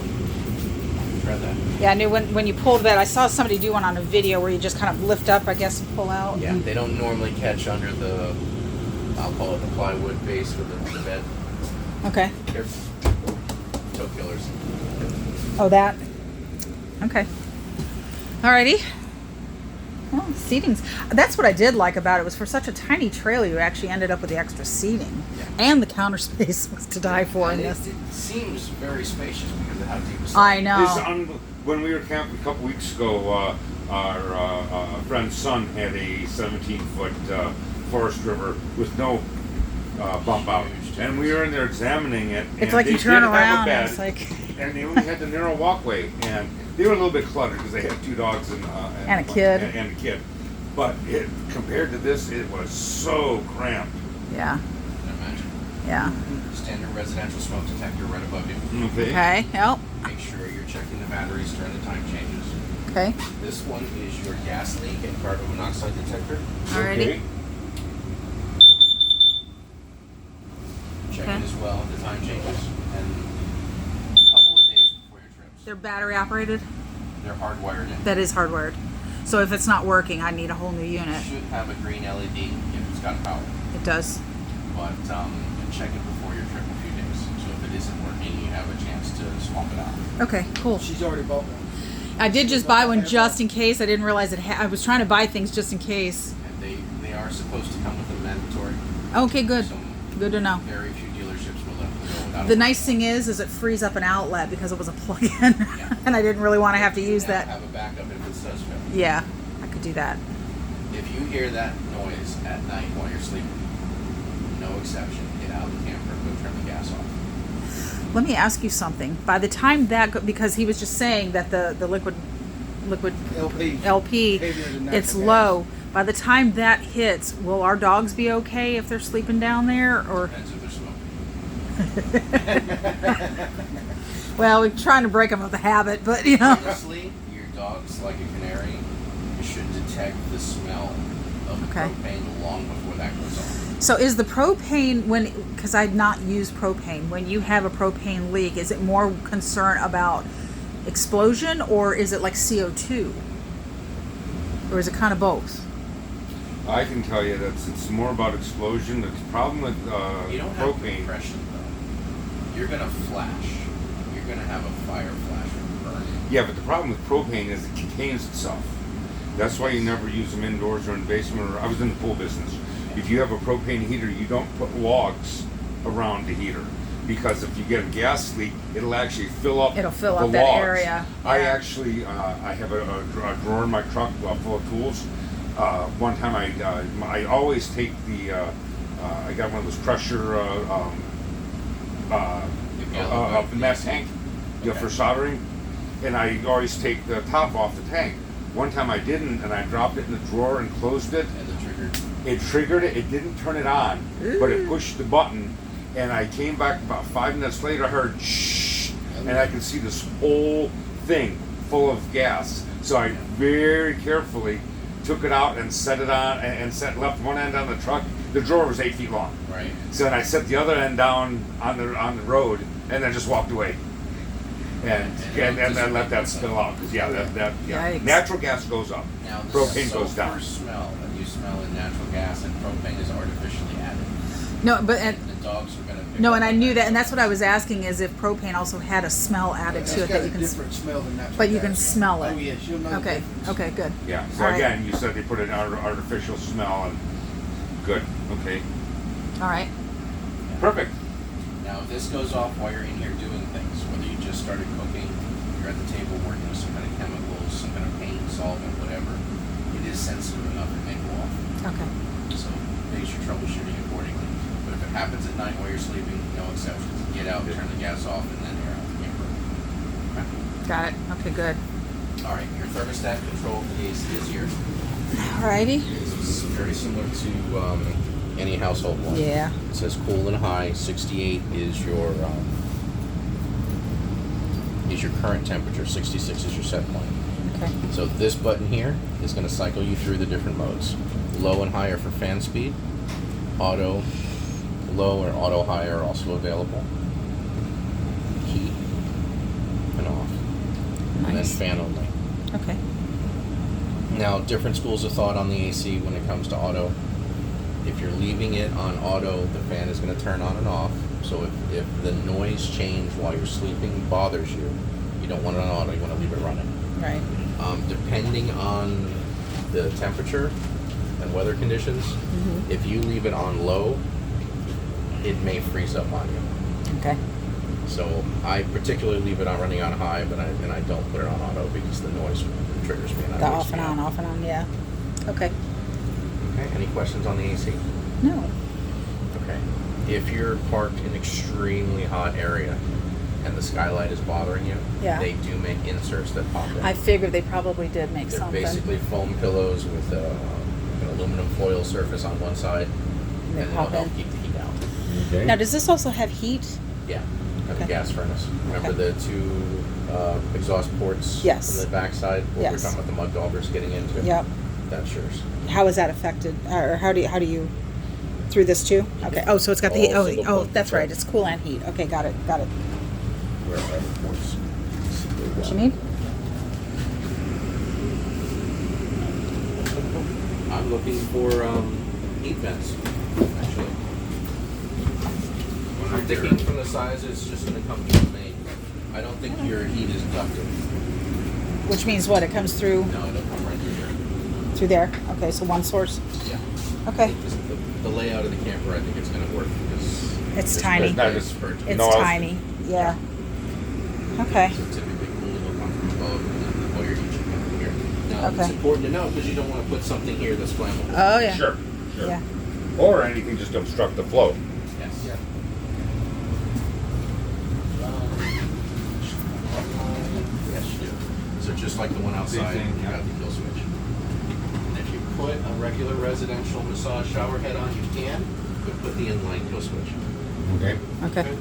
Try that. Yeah, I knew when you pulled that. I saw somebody do one on a video where you just kind of lift up, I guess, and pull out. Yeah, they don't normally catch under the. I'll call it the plywood base for the bed. Okay. They're toe killers. Oh, that. Okay. Alrighty. Well, seating's. That's what I did like about it. Was for such a tiny trailer, you actually ended up with the extra seating, Yeah. and the counter space was to die for in And this. it seems very spacious because of how deep it's. I know. When we were camping a couple weeks ago, our friend's son had a 17-foot Forest River with no bump out, and we were in there examining it. It's and like they you turn did have a around and bed, it's like. and they only had the narrow walkway, and they were a little bit cluttered because they had 2 dogs and And a kid. and a kid. But compared to this, it was so cramped. Yeah. Imagine. Yeah. Standard residential smoke detector right above you. Okay. Yep. Make sure you're checking the batteries during the time changes. Okay. This one is your gas leak and carbon monoxide detector. Alrighty. Okay. Check Okay. it as well at the time changes and a couple of days before your trips. They're battery operated. They're hardwired in. That is hardwired. So if it's not working, I need a whole new You unit. should have a green LED if it's got power, It does. but check it before your trip a few days. So if it isn't working, you have a chance to swap it out. Okay. Cool. She's already bought one. I did just buy one just in case. I didn't realize it. I was trying to buy things just in case. And they are supposed to come with a mandatory. Okay. Good. Some Good to know. very few dealerships will let them go without. The a- nice thing is it frees up an outlet because it was a plug-in, and I didn't really want to have to use Now that. Have a backup if it does fail. Yeah, I could do that. If you hear that noise at night while you're sleeping, no exception, get out of the camper and go turn the gas off. Let me ask you something. By the time because he was just saying that the liquid liquid LP. LP, Heavier than it's natural low. By the time that hits, will our dogs be okay if they're sleeping down there? Or Depends if they're smoking. well, we're trying to break them of the habit, but you know. Honestly, your dog's like a canary. You should detect the smell of Okay. propane long before that goes on. So is the propane because I'd not used propane, when you have a propane leak, is it more concern about explosion or is it like CO2? Or is it kind of both? I can tell you that it's more about explosion. The problem with You don't have propane. compression though. You're gonna flash. You're gonna have a fire flash or burn. Yeah, but the problem with propane is it contains itself. That's why you never use them indoors or in the basement. Or I was in the pool business. If you have a propane heater, you don't put logs around the heater, because if you get a gas leak, it'll actually fill up. It'll fill the up that logs. area, I yeah. actually I have a drawer in my truck full of tools. One time I always take the I got one of those crusher gallon mess tank, Okay. for soldering, and I always take the top off the tank. One time I didn't, and I dropped it in the drawer and closed it. And the trigger. It triggered it. It didn't turn it on, but it pushed the button. And I came back about 5 minutes later. I heard shh, and I could see this whole thing full of gas. So I very carefully took it out and set it on, and left one end on the truck. The drawer was 8 feet long. Right. So then I set the other end down on the road, and then just walked away. And then let that spill out, because Yikes. natural gas goes up, Now the propane goes down. smell that you smell in natural gas and propane is artificially added. No, but The dogs are gonna pick no, up and I on knew that, and that's what I was asking, is if propane also had a smell added It's to it got that a you can. different smell than natural But you gas. can smell it. Oh yes, you'll know the Okay. difference. Okay. Good. Yeah. So All right. again, you said they put an artificial smell, and good. Okay. All right. Perfect. Now, if this goes off while you're in here doing things, whether you just started cooking, you're at the table working with some kind of chemicals, some kind of paint, solvent, whatever, it is sensitive enough, it may go off. Okay. So base your troubleshooting accordingly. But if it happens at night while you're sleeping, no exceptions. Get out, turn the gas off, and then air out the camper. Okay. Got it. Okay. Good. All right, your thermostat control for the AC is here. Alrighty. It's very similar to any household one. Yeah. It says cool and high. 68 is your current temperature. 66 is your set point. Okay. So this button here is going to cycle you through the different modes. Low and high are for fan speed. Auto, low or auto high are also available. Heat and off. And then Nice. fan only. Okay. Now, different schools of thought on the AC when it comes to auto. If you're leaving it on auto, the fan is going to turn on and off. So if the noise change while you're sleeping bothers you, you don't want it on auto, you want to leave it running. Right. Depending on the temperature and weather conditions, if you leave it on low, it may freeze up on you. Okay. So I particularly leave it on running on high, but I don't put it on auto because the noise triggers me. And The I off and on, off and on. Yeah. Okay. Okay. Any questions on the AC? No. Okay. If you're parked in an extremely hot area and the skylight is bothering you, Yeah. they do make inserts that pop in. I figured they probably did make They're something. basically foam pillows with an aluminum foil surface on one side, And they and pop they'll in. help keep the heat out. Okay. Now, does this also have heat? Yeah, like Okay. a gas furnace. Remember Okay. the two exhaust ports Yes. on the backside? What we Yes. were talking about the mud daubers getting into? Yep. That's yours. How is that affected, or how do you through this too? Okay. Oh, so it's got the heat. All Oh, single oh, point that's control. right. It's cool and heat. Okay, got it. Got it. Where are the ports? What you need? I'm looking for heat vents, actually. I'm thinking from the size, it's just going to come through me. I don't think your heat is ducted. Which means what? It comes through No, it'll come right through here. through there. Okay, so one source. Yeah. Okay. Just the layout of the camper, I think it's going to work because It's there's tiny. no It's space for it to be- It's No, I was- tiny. Yeah. Okay. So typically cooling will come from above and then all your heat should come from here. Now, it's Okay. important to know because you don't want to put something here that's flammable. Oh yeah. Sure. Sure. Yeah. Or anything just to obstruct the flow. Yes. Yeah. Yes, you do. So just like the one outside. thing, You yeah. got the kill switch. And if you put a regular residential massage shower head on, you can, but put the inline kill switch. Okay. Okay.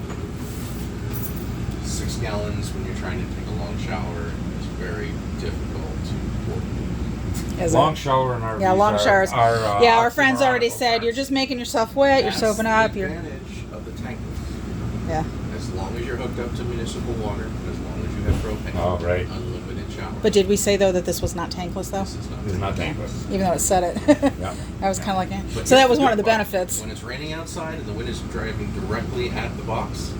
6 gallons when you're trying to take a long shower is very difficult to coordinate. Is Long it? shower in our Yeah, long showers. Yeah, our friends already oxymoron said you're just making yourself wet. You're That's soaping the up. You're advantage of the tankless. yeah. As long as you're hooked up to municipal water, as long as you have propane, Oh, right. unlimited shower. But did we say though that this was not tankless though? This is not. This is not tankless. Even though it said it. Yeah. I was kind of like, eh. But So that here's was the one of good the part. benefits. When it's raining outside and the wind is driving directly at the box,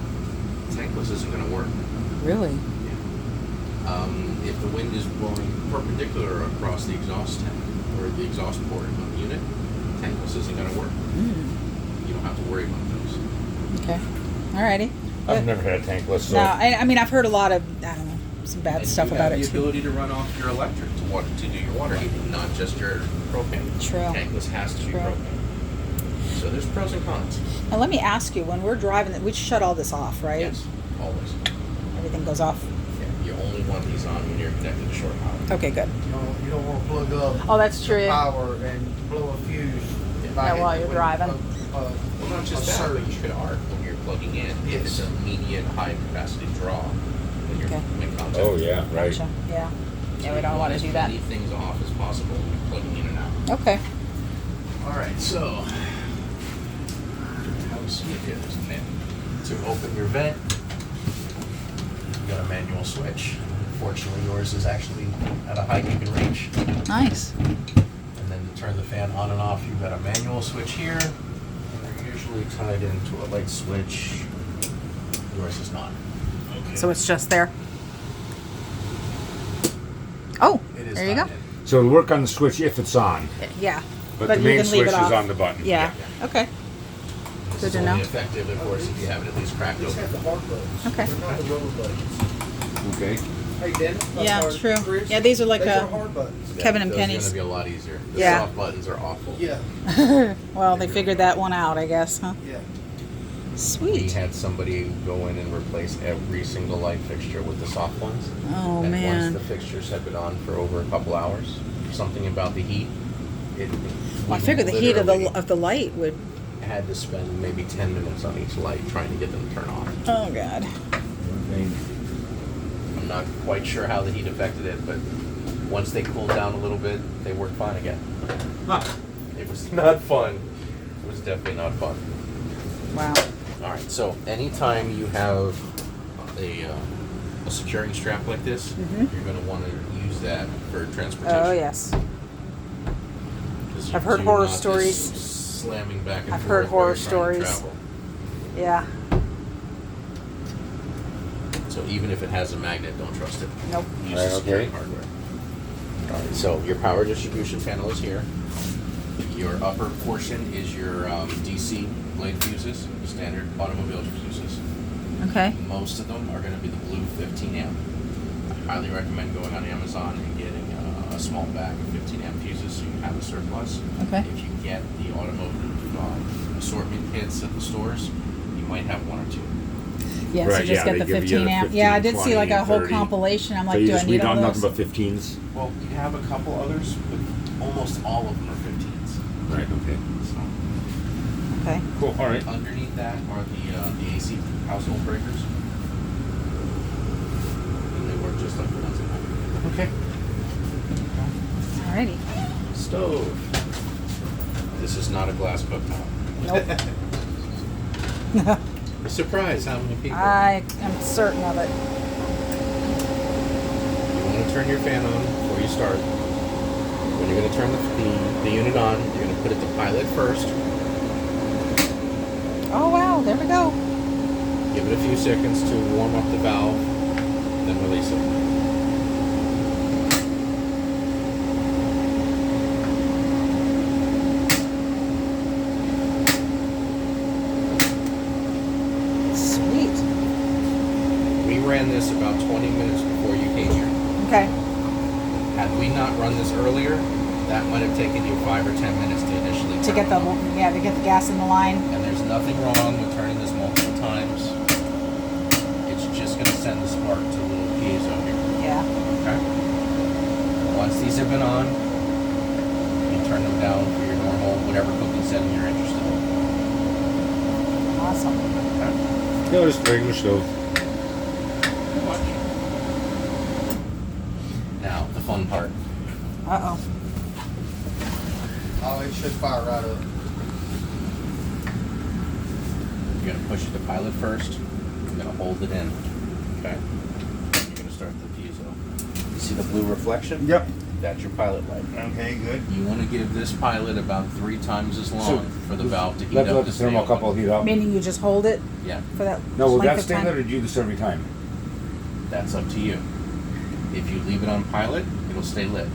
tankless isn't going to work. Really? If the wind is blowing perpendicular across the exhaust tank or the exhaust port of the unit, tankless isn't going to work. You don't have to worry about those. Okay. Alrighty. I've never had a tankless, so No, I mean I've heard a lot of I don't know some bad And stuff you about have it the too. ability to run off your electric to do your water heating, not just your propane. True. Tankless has to be True. propane. So there's pros and cons. Now let me ask you, when we're driving, we shut all this off, right? Yes, always. Everything goes off. Yeah, you only want these on when you're connected to short power. Okay, good. You don't want to plug up. Oh, that's true. the power and blow a fuse. by Yeah, while hitting you're with driving. Well, not just a that, but surge. you could arc when you're plugging in. If it's an immediate high capacity draw, when you're Okay. in contact. oh yeah, right. Gotcha. Yeah. So Yeah, we you don't want to as do that. many things off as possible when you're plugging in and out. Okay. All right, so how we see it here is to open your vent, you got a manual switch. Fortunately, yours is actually at a height you can reach. Nice. And then to turn the fan on and off, you've got a manual switch here. And they're usually tied into a light switch. Yours is not. Okay. So it's just there. Oh, It is there you go. tied in. So it'll work on the switch if it's on, Yeah. but the you main can leave switch it is off. on the button. Yeah. Okay. This Good is to only know. effective, of course, if you have it at least cracked These have open. the hard buttons. Okay. They're not the rubber buttons. Okay. Hey, Dennis. Yeah, or true. Chris, Yeah, these are like these a- are hard buttons. Kevin and Those are Penny's. going to be a lot easier. The Yeah. soft buttons are awful. Yeah, Well, they figured that one out, I guess, huh? yeah. We Sweet. had somebody go in and replace every single light fixture with the soft ones. Oh, and man. once the fixtures had been on for over a couple hours, something about the heat, Well, I figured the heat of literally the light would. had to spend maybe 10 minutes on each light trying to get them to turn off. Oh God. I'm not quite sure how the heat affected it, but once they cooled down a little bit, they worked fine again. Huh. It was not fun. It was definitely not fun. Wow. All right, so anytime you have a securing strap like this, Mhm. you're going to want to use that for transportation. Oh yes. 'Cause I've you heard do horror not just stories. Slamming back and I've forth heard while horror you're trying to stories. travel. Yeah. So even if it has a magnet, don't trust it. Nope. Use Right, the securing okay. hardware. All right, so your power distribution panel is here. Your upper portion is your DC blade fuses, standard automobile fuses. Okay. Most of them are going to be the blue 15 amp. I highly recommend going on Amazon and getting a small bag of 15 amp fuses so you have a surplus. Okay. If you get the automotive assortment kits at the stores, you might have one or two. Yeah. So Right, just yeah, get they the give you 15 the amp. Yeah, I 15, did see like a 20, whole 30. compilation. I'm So like, you do I just need read all on nothing those? but 15s. Well, you have a couple others, but almost all of them are 15s. Right. Okay. So Okay. Cool. All right. underneath that are the AC household breakers. And they work just like the ones in home. Okay. Alrighty. Stove. This is not a glass cooktop. Nope. Surprise how many people. I am certain of it. You want to turn your fan on before you start. When you're going to turn the unit on, you're going to put it to pilot first. Oh wow, there we go. Give it a few seconds to warm up the valve, then release it. Sweet. We ran this about 20 minutes before you came here. Okay. Had we not run this earlier, that might have taken you 5 or 10 minutes to initially To turn get it the on. to get the gas in the line. And there's nothing wrong with turning this multiple times. It's just going to send the spark to a little piezo here. Yeah. Okay? Once these have been on, you turn them down for your normal, whatever cooking setting you're interested in. Awesome. Okay? No, just regular stove. Now, the fun part. Uh-oh. Oh, it should fire right up. You're going to push the pilot first. You're going to hold it in. Okay? You're going to start the piezo. You see the blue reflection? Yep. That's your pilot light. Okay, good. You want to give this pilot about 3 times as long for the valve to heat Let up. the to stay open. thermocouple heat up. Meaning you just hold it Yeah, for that No, will length that of stay time? lit or do you do this every time? that's up to you. If you leave it on pilot, it'll stay lit.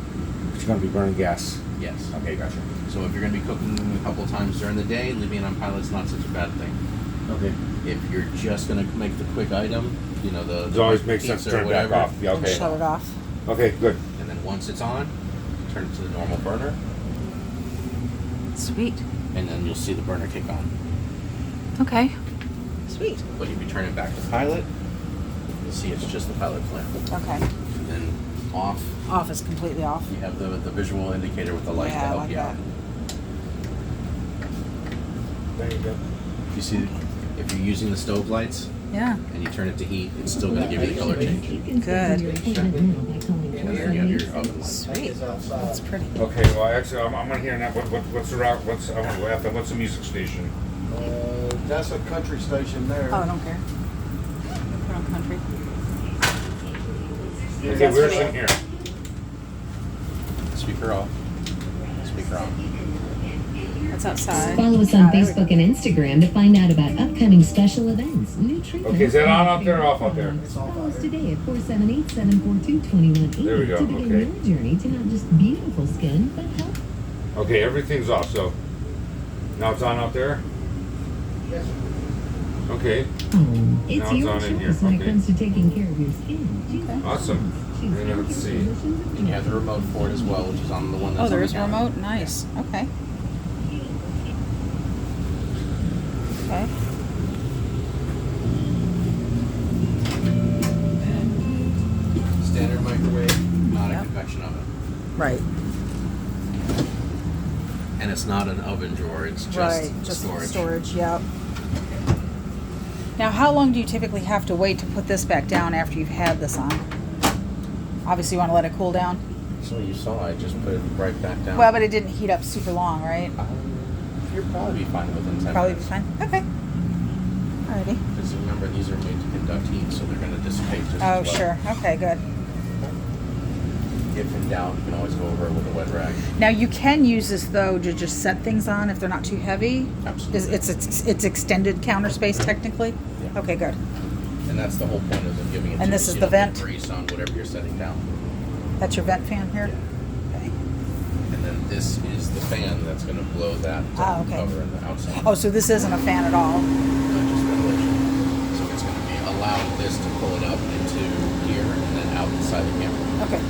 It's going to be burning gas. Yes. Okay, gotcha. So if you're going to be cooking a couple times during the day, leaving it on pilot's not such a bad thing. Okay. If you're just going to make the quick item, you know, It always makes sense to pizza or turn it back whatever, off. Yeah, And okay. shut it off. Okay, good. and then once it's on, turn it to the normal burner, Sweet. and then you'll see the burner kick on. Okay. Sweet. But if you turn it back to pilot, you'll see it's just the pilot flame. Okay. And then off, Off is completely off. you have the visual indicator with the light to Yeah, I help like you that. out. There you go. You see, if you're using the stove lights Yeah. and you turn it to heat, it's still going to give you the color change. Good. And then you have your oven light. Sweet. It's outside. That's pretty. Okay, well, actually, I'm going to hear now. What's the route? I want to go after. What's the music station? That's a country station there. Oh, I don't care. Put on country. Okay, That's where's video. in here? Speaker off. Speaker on. That's outside. Follow us Ah, on there we Facebook and Instagram to find out about upcoming special events, new treatments. Okay, is that on out there or off out there? It's all Call us out today at 478-742-2180 There we go, to begin okay. your journey to not just beautiful skin, but health. Okay, everything's off. So now it's on out there. Yes, sir. Okay, Oh, it's Now it's your on in here, choice when okay. it comes to taking care of your skin. Choose us. awesome. Choose And then let's healthy see. solutions of And you have the remote for it as well, which is on the one that's Oh, on there the is a counter. remote? Nice. Okay. Okay. Standard microwave, not a Yep. convection oven. Right. And it's not an oven drawer, it's just Right. Just storage. storage. Yep. Now, how long do you typically have to wait to put this back down after you've had this on? Obviously, you want to let it cool down. So you saw, I just put it right back down. Well, but it didn't heat up super long, right? You'll probably be fine within 10 Probably be minutes. fine. Okay. Alrighty. Because remember, these are made to conduct heat, so they're going to dissipate just Oh, as well. sure. Okay, good. If in doubt, you can always go over it with a wet rag. Now, you can use this, though, to just set things on if they're not too heavy. Absolutely. It's extended counter space, technically? Yeah. Okay, good. And that's the whole point of them giving it to And you, this so is you the don't get vent? grease on whatever you're setting down. That's your vent fan here? Okay. And then this is the fan that's going to blow that Okay. cover in the outside. Oh, so this isn't a fan at all? Not just ventilation. So it's going to be allow this to pull it up into here and then out inside the camera. Okay.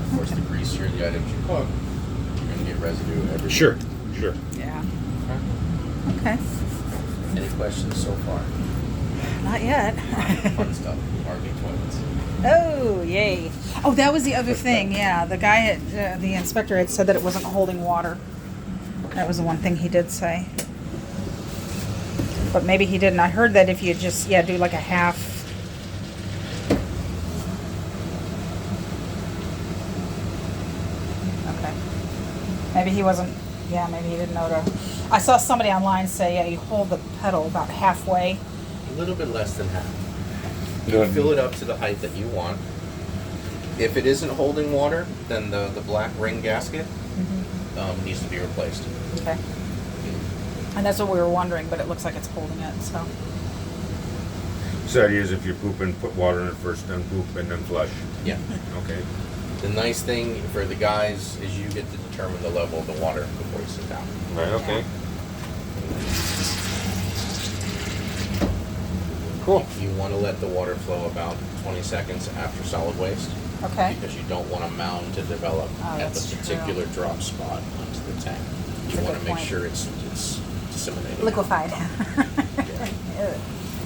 Of course, the greasier the items you cook, you're going to get residue everywhere. Sure. Yeah. Okay. Okay. Any questions so far? Not yet. Fun stuff. RV toilets. Oh, yay. Oh, that was the other thing. Yeah, the guy at the inspector had said that it wasn't holding water. That was the one thing he did say. But maybe he didn't. I heard that if you just, do like a half. Okay. Maybe he wasn't, maybe he didn't know to. I saw somebody online say, you hold the pedal about halfway. A little bit less than half. You Good. fill it up to the height that you want. If it isn't holding water, then the black ring gasket needs to be replaced. Okay. And that's what we were wondering, but it looks like it's holding it, so. So that is if you're pooping, put water in it first, then poop, and then flush. Yeah. Okay. The nice thing for the guys is you get to determine the level of the water before you sit down. Right. Okay. Cool. You want to let the water flow about 20 seconds after solid waste Okay. because you don't want a mound to develop Oh, at that's the true. particular drop spot onto the tank. That's You a want good to make point. sure it's disseminating. Liquefied.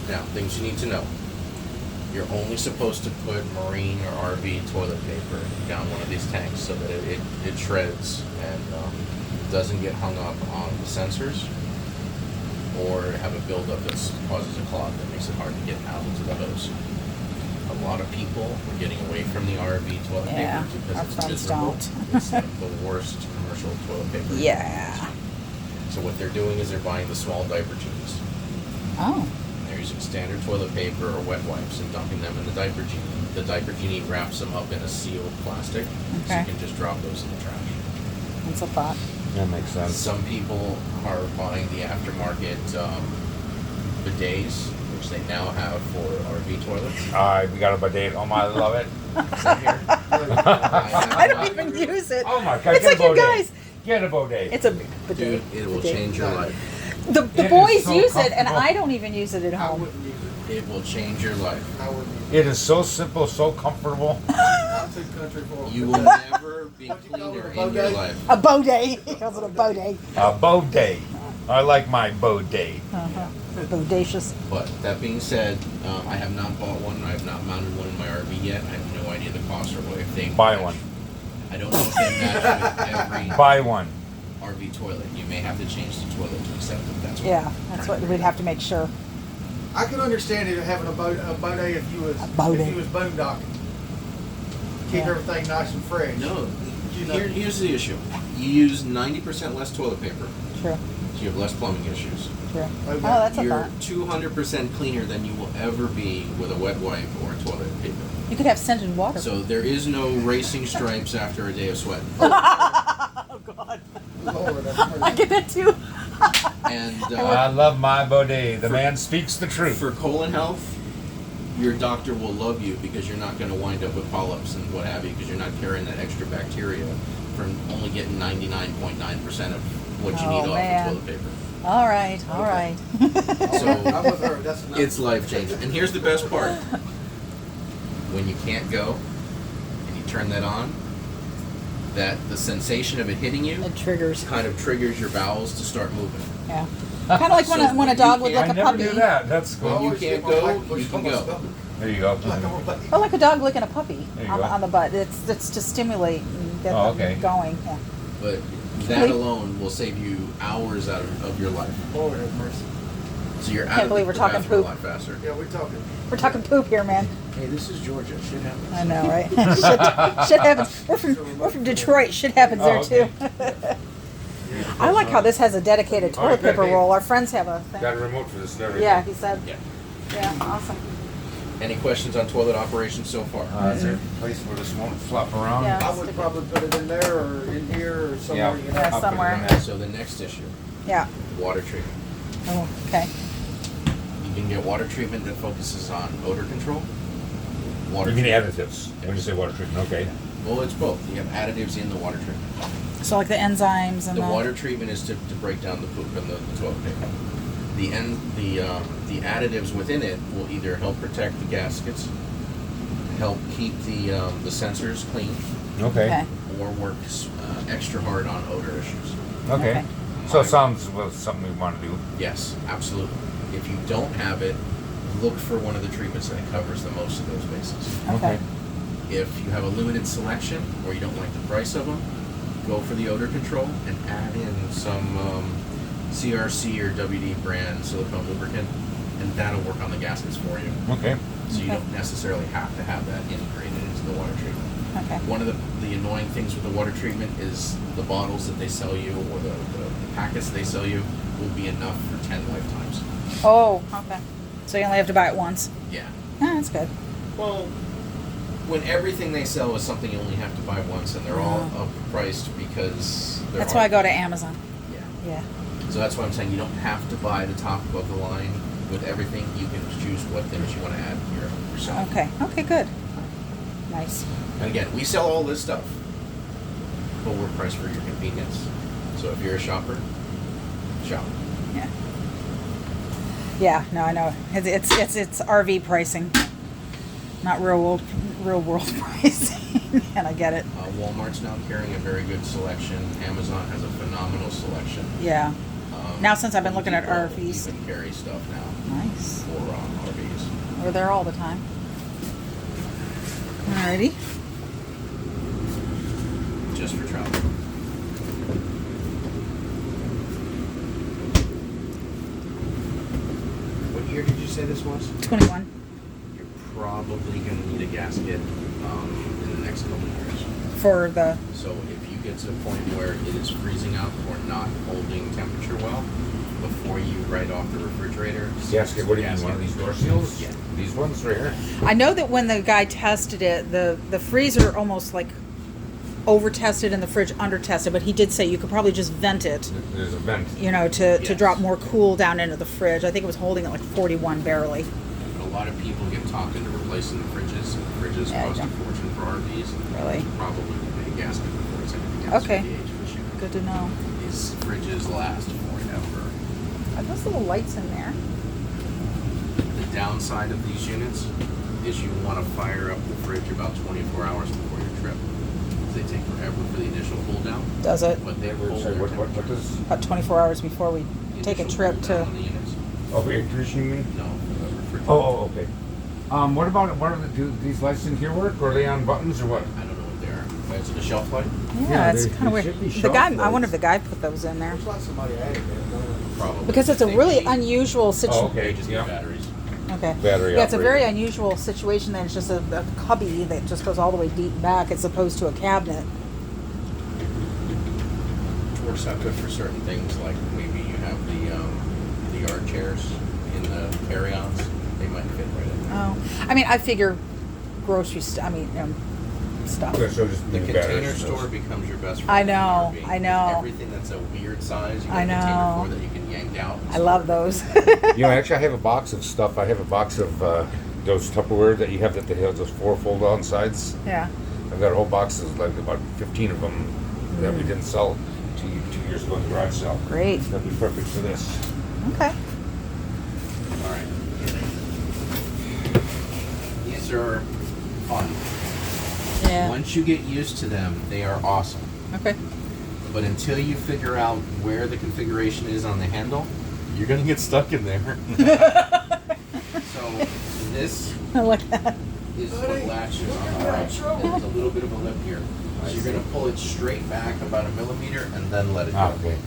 Now, things you need to know. You're only supposed to put marine or RV toilet paper down one of these tanks so that it shreds and doesn't get hung up on the sensors or have a buildup that causes a clog that makes it hard to get out into the hose. A lot of people are getting away from the RV toilet Yeah, paper because our it's friends miserable. don't. It's like the worst commercial toilet paper. Yeah. So what they're doing is they're buying the small diaper genies. Oh. They're using standard toilet paper or wet wipes and dumping them in the diaper genie. The diaper genie wraps them up in a sealed plastic, so Okay. you can just drop those in the trash. That's a thought. That makes sense. Some people are buying the aftermarket bidets, which they now have for RV toilets. We got a bidet. Oh my, I love it. Is that here? I don't even use it. Oh my God, It's get like a you bidet. guys. Get a bidet. It's a Dude, bidet. it will Bidet. change your life. The It is boys so use it, and comfortable. I don't even use it at I home. wouldn't use it. It will change your life. I wouldn't use It is so simple, so comfortable. it. I'm too country for it. You will never be What'd you call it, cleaner a in your bidet? life. A bidet. He calls it a bidet. A bidet. I like my bidet. Uh-huh. Bodacious. But that being said, I have not bought one. I have not mounted one in my RV yet. I have no idea the cost or what if they Buy match. one. I don't know if they match with every Buy one. RV toilet. You may have to change the toilet to accept it. That's what Yeah, that's what we'd have to make sure. I could understand it having a bidet if you was bidet. if you was boondocking. Keep Yeah. everything nice and fresh. No. You know- Here's the issue. You use 90% less toilet paper, True. so you have less plumbing issues. True. Okay. Oh, that's a You're thought. 200% cleaner than you will ever be with a wet wipe or toilet paper. You could have scented water. So there is no racing stripes after a day of sweat. Oh God. Lord, that's I crazy. get that too. And I love my bidet. The man speaks the truth. for colon health, your doctor will love you because you're not going to wind up with polyps and what have you because you're not carrying that extra bacteria from only getting 99.9% of what you Oh, need off man. of toilet paper. All right. All right. So I'm with her. That's enough. it's life changing. And here's the best part: when you can't go and you turn that on, that the sensation of it hitting you It triggers. kind of triggers your bowels to start moving. Yeah. Kind of like when So a, when a you dog would can't- lick I a never puppy. knew that. That's When cool. you can't go, you can go. There you go. Oh, like a dog licking a puppy There you on, go. on the butt. It's to stimulate and get Oh, them okay. going. Yeah. But that alone will save you hours out of your life. Lord have mercy. So you're out Can't of believe the we're talking bathroom a poop. lot faster. Yeah, we're talking. We're talking poop here, man. Hey, this is Georgia. Shit happens. I know, right? shit happens. We're from Detroit. Shit happens there Oh, okay. too. I like how this has a dedicated Oh, toilet good. paper roll. Our friends have a thing. Got a remote for this and everything. Yeah, he said. Yeah. Yeah, awesome. Any questions on toilet operations so far? Is there a place where this won't flop around? Yeah. I would probably put it in there or in here or somewhere. You know. Yeah, I'll put it somewhere. in there. So the next issue, Yeah. water treatment. Oh, okay. You can get water treatment that focuses on odor control. Water You mean treatment. additives when you say water treatment? Okay. Well, it's both. You have additives in the water treatment. So like the enzymes and The water treatment is to break down the poop and the toilet paper. The additives within it will either help protect the gaskets, help keep the sensors clean, Okay. Okay. or work extra hard on odor issues. Okay. Okay. So it sounds well, something we want to do. Yes, absolutely. If you don't have it, look for one of the treatments that covers the most of those bases. Okay. If you have a limited selection or you don't like the price of them, go for the odor control and add in some CRC or WD brand silicone lubricant, and that'll work on the gaskets for you. Okay. So you Okay. don't necessarily have to have that integrated into the water treatment. Okay. One of the annoying things with the water treatment is the bottles that they sell you or the packets they sell you will be enough for 10 lifetimes. Oh, okay. So you only have to buy it once. Yeah. Ah, that's good. Well, when everything they sell is something you only have to buy once, and they're all Uh-huh. uppriced because they're That's why I hard- go to Amazon. Yeah. Yeah. So that's why I'm saying you don't have to buy the top of the line with everything. You can choose what things you want to add yourself. Okay. Okay, good. Nice. And again, we sell all this stuff, but we're priced for your convenience. So if you're a shopper, shop. Yeah. Yeah, no, I know. It's RV pricing. Not real world pricing. And I get it. Walmart's now carrying a very good selection. Amazon has a phenomenal selection. Yeah. Now since I've been looking at Home RVs. Depot even carry stuff now Nice. for RVs. We're there all the time. Alrighty. Just for travel. What year did you say this was? 21. You're probably going to need a gasket in the next couple of years. For the. So if you get to a point where it is freezing up or not holding temperature well, before you write off the refrigerator, Gasket, what do you mean, one of these door seals? Yeah. These ones right here? I know that when the guy tested it, the freezer almost like over tested and the fridge under tested, but he did say you could probably just vent it, There's a vent. you know, to Yes. drop more cool down into the fridge. I think it was holding at like 41 barely. But a lot of people get talked into replacing the fridges, and the fridges Yeah, cost a don't- fortune for RVs. Really? Probably would be a gasket before it's anything else Okay. for the age of the ship. Good to know. These fridges last forever. Are those little lights in there? The downside of these units is you want to fire up the fridge about 24 hours before your trip. They take forever for the initial cool down, Does it? but they Sorry, hold their what temperature. does? About 24 hours before we The take a initial trip cool to. down on the units. Oh, air conditioning, you mean? No, the refrigerator. Oh, okay. What about, do these lights in here work, or are they on buttons, or what? I don't know what they are. But it's a shelf light? Yeah, Yeah, it's they- kind of they weird. should be The guy, shelf I wonder if lights. the guy put those in there Looks like somebody added that. Probably. because it's a They really need- unusual Oh, situation. okay. They just need Yeah. batteries. Okay. Battery Yeah, it's a very operated. unusual situation. There, it's just a cubby that just goes all the way deep back, as opposed to a cabinet. Works out good for certain things, like maybe you have the yard chairs in the carry-ons. They might fit right in there. Oh, I mean, I figure grocery stuff. Okay, so just The new container batteries. store becomes your best friend. I in the know, RV. I know. Everything that's a weird size, you I get a container know. for that you can yank out. I love those. You know, actually, I have a box of stuff. I have a box of those Tupperware that you have that they have those 4 fold-on sides. Yeah. I've got a whole box of like about 15 of them that we didn't sell 2 years ago in the garage sale. Great. That'd be perfect for this. Okay. All right. These are fun. Yeah. Once you get used to them, they are awesome. Okay. But until you figure out where the configuration is on the handle, you're gonna get stuck in there. So this I like that. is what latches on the right. There's a little bit of a lip here. So you're gonna pull it straight back about 1 millimeter and then let it go. Okay.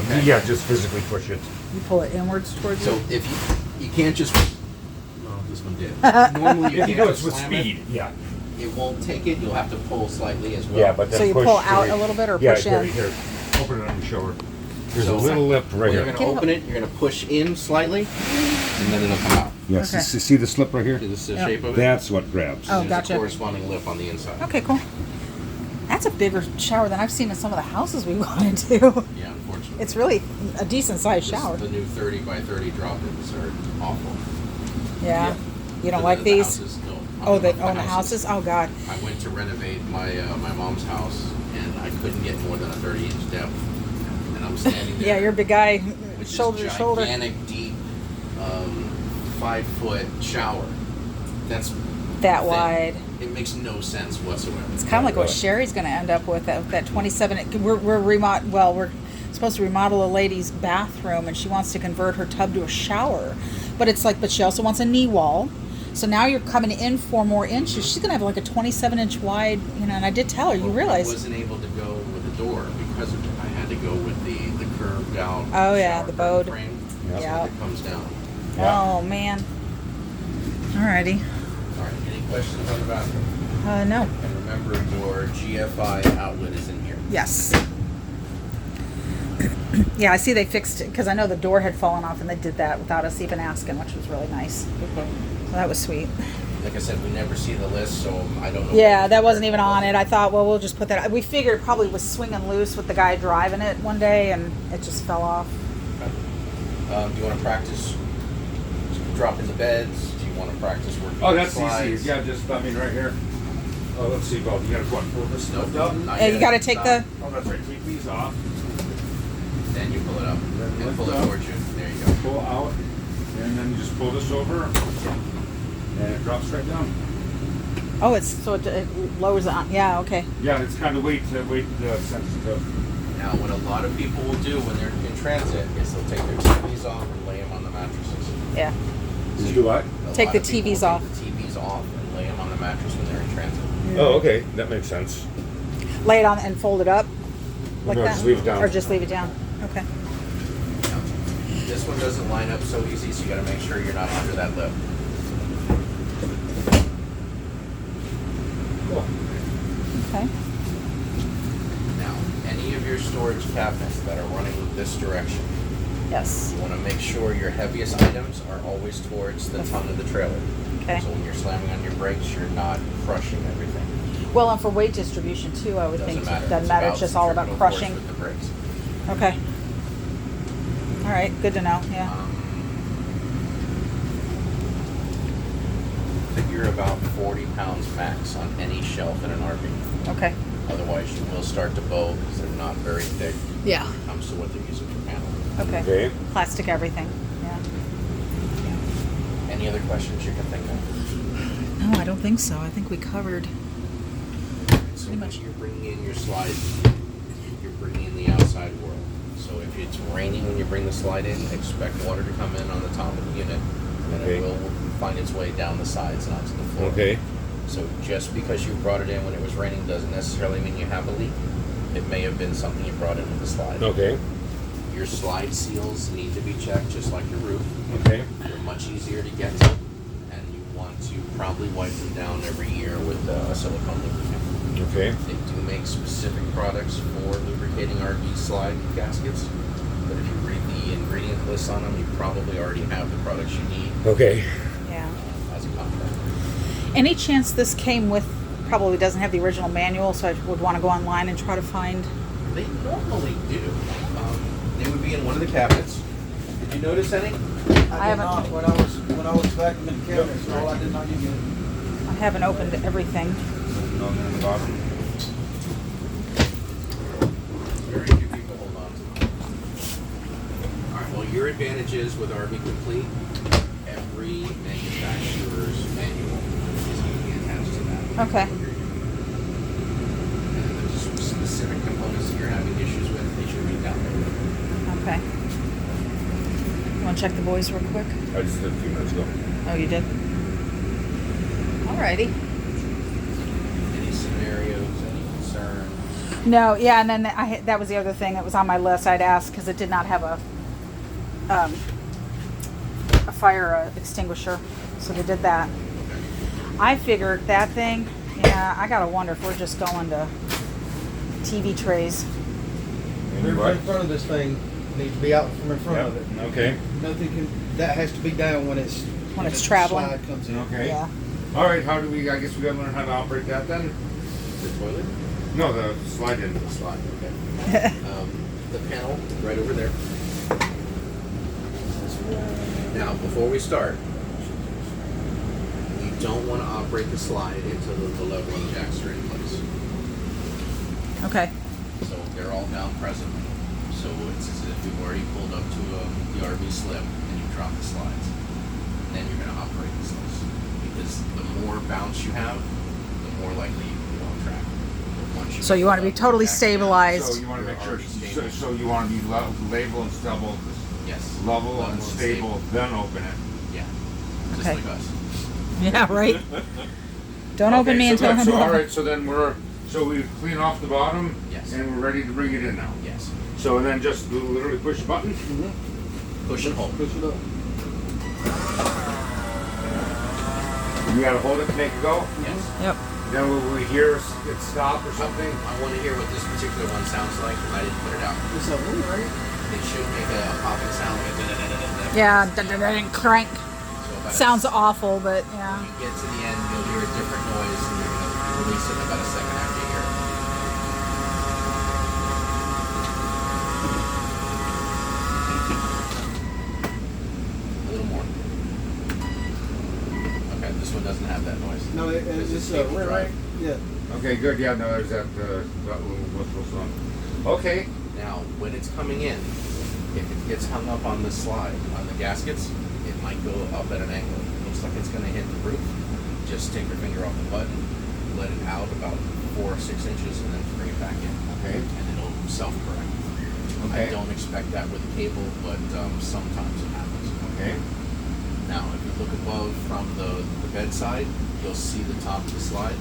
Okay. Yeah, just physically push it. You pull it inwards towards So you. if you can't just, well, this one did. Normally you If you can't do just it with slam speed, yeah. it won't take it. You'll have to pull slightly as well. Yeah, but then So you push pull out straight. a little bit or Yeah, push here, in? Here, open it on the shoulder. There's So- a little lip right when you're here. gonna open it, you're gonna push in slightly, and then it'll come out. Yes, Okay. see the slip right here? See this the Yeah. shape of it? That's what grabs. Oh, There's gotcha. a corresponding lip on the inside. Okay, cool. That's a bigger shower than I've seen in some of the houses we gone into. Yeah, unfortunately. It's really a decent sized This- shower. The new 30 by 30 drop-ins are awful. Yeah. You don't The- like the these? houses, no. Oh, the the houses? Oh, God. I went to renovate my my mom's house, and I couldn't get more than a 30-inch depth. And I'm standing there. Yeah, you're a big guy, with shoulder to this shoulder. gigantic, deep, 5-foot shower. That's That thin. wide. It makes no sense whatsoever. It's kind of like what Sherry's going to end up with that 27. We're supposed to remodel a lady's bathroom, and she wants to convert her tub to a shower. But it's like, but she also wants a knee wall. So now you're coming in 4 more inches. She's going to have like a 27-inch wide, you know. And I did tell her, you Well, realize. I wasn't able to go with the door because of it. I had to go with the curved out. Oh, yeah, shower the curtain bowed. frame. Yeah. Yeah. So it comes down. Yeah. Oh man. Alrighty. All right. Any questions on the bathroom? No. And remember, your GFI outlet is in here. Yes. Yeah, I see they fixed it because I know the door had fallen off, and they did that without us even asking, which was really nice. So that was sweet. Like I said, we never see the list, so I don't know. Yeah, that wasn't even on it. I thought, well, we'll just put that. We figured it probably was swinging loose with the guy driving it one day, and it just fell off. Do you want to practice dropping the beds? Do you want to practice working Oh, with that's slides? easy. Yeah, just, I mean, right here. Oh, let's see, Bob, you gotta go and pull this No, stuff up. not Yeah, you yet. got to take the. Oh, that's right, take these off, Then you pull it up Then and lift pull it up. towards you. There you go. pull out, and then you just pull this over, and it drops right down. Oh, it's so it lowers it on. Yeah, okay. Yeah, it's kind of weight sensitive. Now, what a lot of people will do when they're in transit is they'll take their TVs off and lay them on the mattresses. Yeah. Did you do what? A Take lot the of people TVs will off. take the TVs off and lay them on the mattress when they're in transit. Oh, okay, that makes sense. Lay it on and fold it up like No, that? just leave it down. Or just leave it down? Okay. This one doesn't line up so easy, so you got to make sure you're not under that lip. Cool. Okay. Now, any of your storage cabinets that are running this direction, Yes. you want to make sure your heaviest items are always towards the tongue of the trailer. Okay. So when you're slamming on your brakes, you're not crushing everything. Well, and for weight distribution too, I would think doesn't matter. It's just all about centripetal force crushing. with the brakes. Okay. All right. Good to know. Yeah. Figure about 40 pounds max on any shelf in an RV. Okay. Otherwise, you will start to bow because they're not very thick Yeah. when it comes to what they're using for paneling. Okay. Okay. Plastic everything. Yeah. Any other questions you can think of? No, I don't think so. I think we covered. So Pretty when much. you're bringing in your slide, you're bringing in the outside world. So if it's raining when you bring the slide in, expect water to come in on the top of the unit, and Okay. it will find its way down the sides and onto the floor. Okay. So just because you brought it in when it was raining doesn't necessarily mean you have a leak. It may have been something you brought in with the slide. Okay. Your slide seals need to be checked just like your roof. Okay. They're much easier to get to, and you want to probably wipe them down every year with a silicone lubricant. Okay. They do make specific products for lubricating RV slide gaskets, but if you read the ingredient list on them, you probably already have the products you need Okay. Yeah. as a contractor. Any chance this came with? Probably doesn't have the original manual, so I would want to go online and try to find. They normally do. They would be in one of the cabinets. Did you notice any? I I haven't- did not when I was vacuuming the cabinets. All I did not use it. I haven't opened everything. On the bottom. Very few people hold on to them. All right. Well, your advantages with RV Complete, every manufacturer's manual is going to be attached to that. Okay. And if there's specific components that you're having issues with, they should be down there. Okay. Want to check the boys real quick? I just did a few minutes ago. Oh, you did. Alrighty. Any scenarios, any concerns? No, yeah, and then that was the other thing that was on my list. I'd ask because it did not have a fire extinguisher, so they did that. I figured that thing. Yeah, I gotta wonder if we're just going to TV trays. Everything in front of this thing needs to be out from in front of it. Okay. Nothing can. That has to be down when it's traveling. Slide comes in. Okay. Yeah. All right. How do we? I guess we gotta learn how to operate that then. The toilet? No, the slide in. The slide, okay. The panel, right over there. Now, before we start, you don't want to operate the slide until the leveling jacks are in place. Okay. So they're all down present. So it's as if you've already pulled up to the RV slip and you drop the slides. Then you're going to operate the slides. Because the more bounce you have, the more likely you can go on track. But once So you want to be level totally jacks down- stabilized. So you want to make sure. You're already So you want to be level and stable, Yes. level and stable, then open it. Yeah. Just Okay. like us. Yeah, right. Don't open me so until good. I'm So all level. right. So then we clean off the bottom. Yes. And we're ready to bring it in now. Yes. So and then just literally push the button. Push and hold. Push it up. You gotta hold it to make it go. Yes. Yep. Then will we hear it stop or something? I want to hear what this particular one sounds like because I didn't put it out. It's a one, right? It should make a popping sound like a da-da-da-da-da. Yeah. Crank. So about Sounds awful, but yeah. when you get to the end, you'll hear a different noise and you're going to release it in about a second after you hear it. A little more. Okay, this one doesn't have that noise. No, This is it's cable right. drive. Yeah. Okay, good. Yeah, no, there's that little whistle song. Okay. Now, when it's coming in, if it gets hung up on the slide, on the gaskets, it might go up at an angle. Looks like it's going to hit the roof. Just take your finger off the button, let it out about 4 or 6 inches, and then bring it back in. Okay. And it'll self-correct. Okay. I don't expect that with a cable, but sometimes it happens. Okay. Now, if you look above from the bedside, you'll see the top of the slide.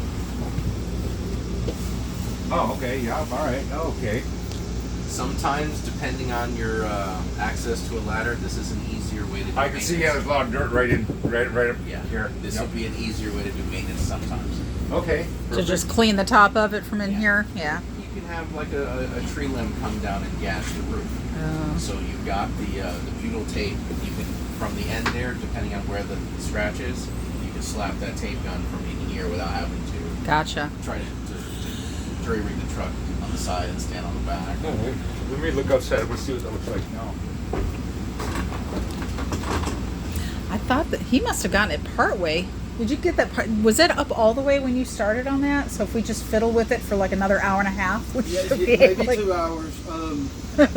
Oh, okay, yeah, all right, okay. Sometimes, depending on your access to a ladder, this is an easier way to do I can see, yeah, there's maintenance. a lot of dirt right up Yeah, here. this Yep. would be an easier way to do maintenance sometimes. Okay. To just clean the top of it from in Yeah. here. Yeah. You can have like a tree limb come down and gash the roof. Oh. So you've got the butyl tape. You can, from the end there, depending on where the scratch is, you can slap that tape gun from in here without having to Gotcha. try to jury rig the truck on the side and stand on the back. All right. Let me look outside. Let's see what that looks like now. I thought that he must have gotten it part way. Did you get that part? Was it up all the way when you started on that? So if we just fiddle with it for like another hour and a half, we Yeah, should be maybe able to. 2 hours.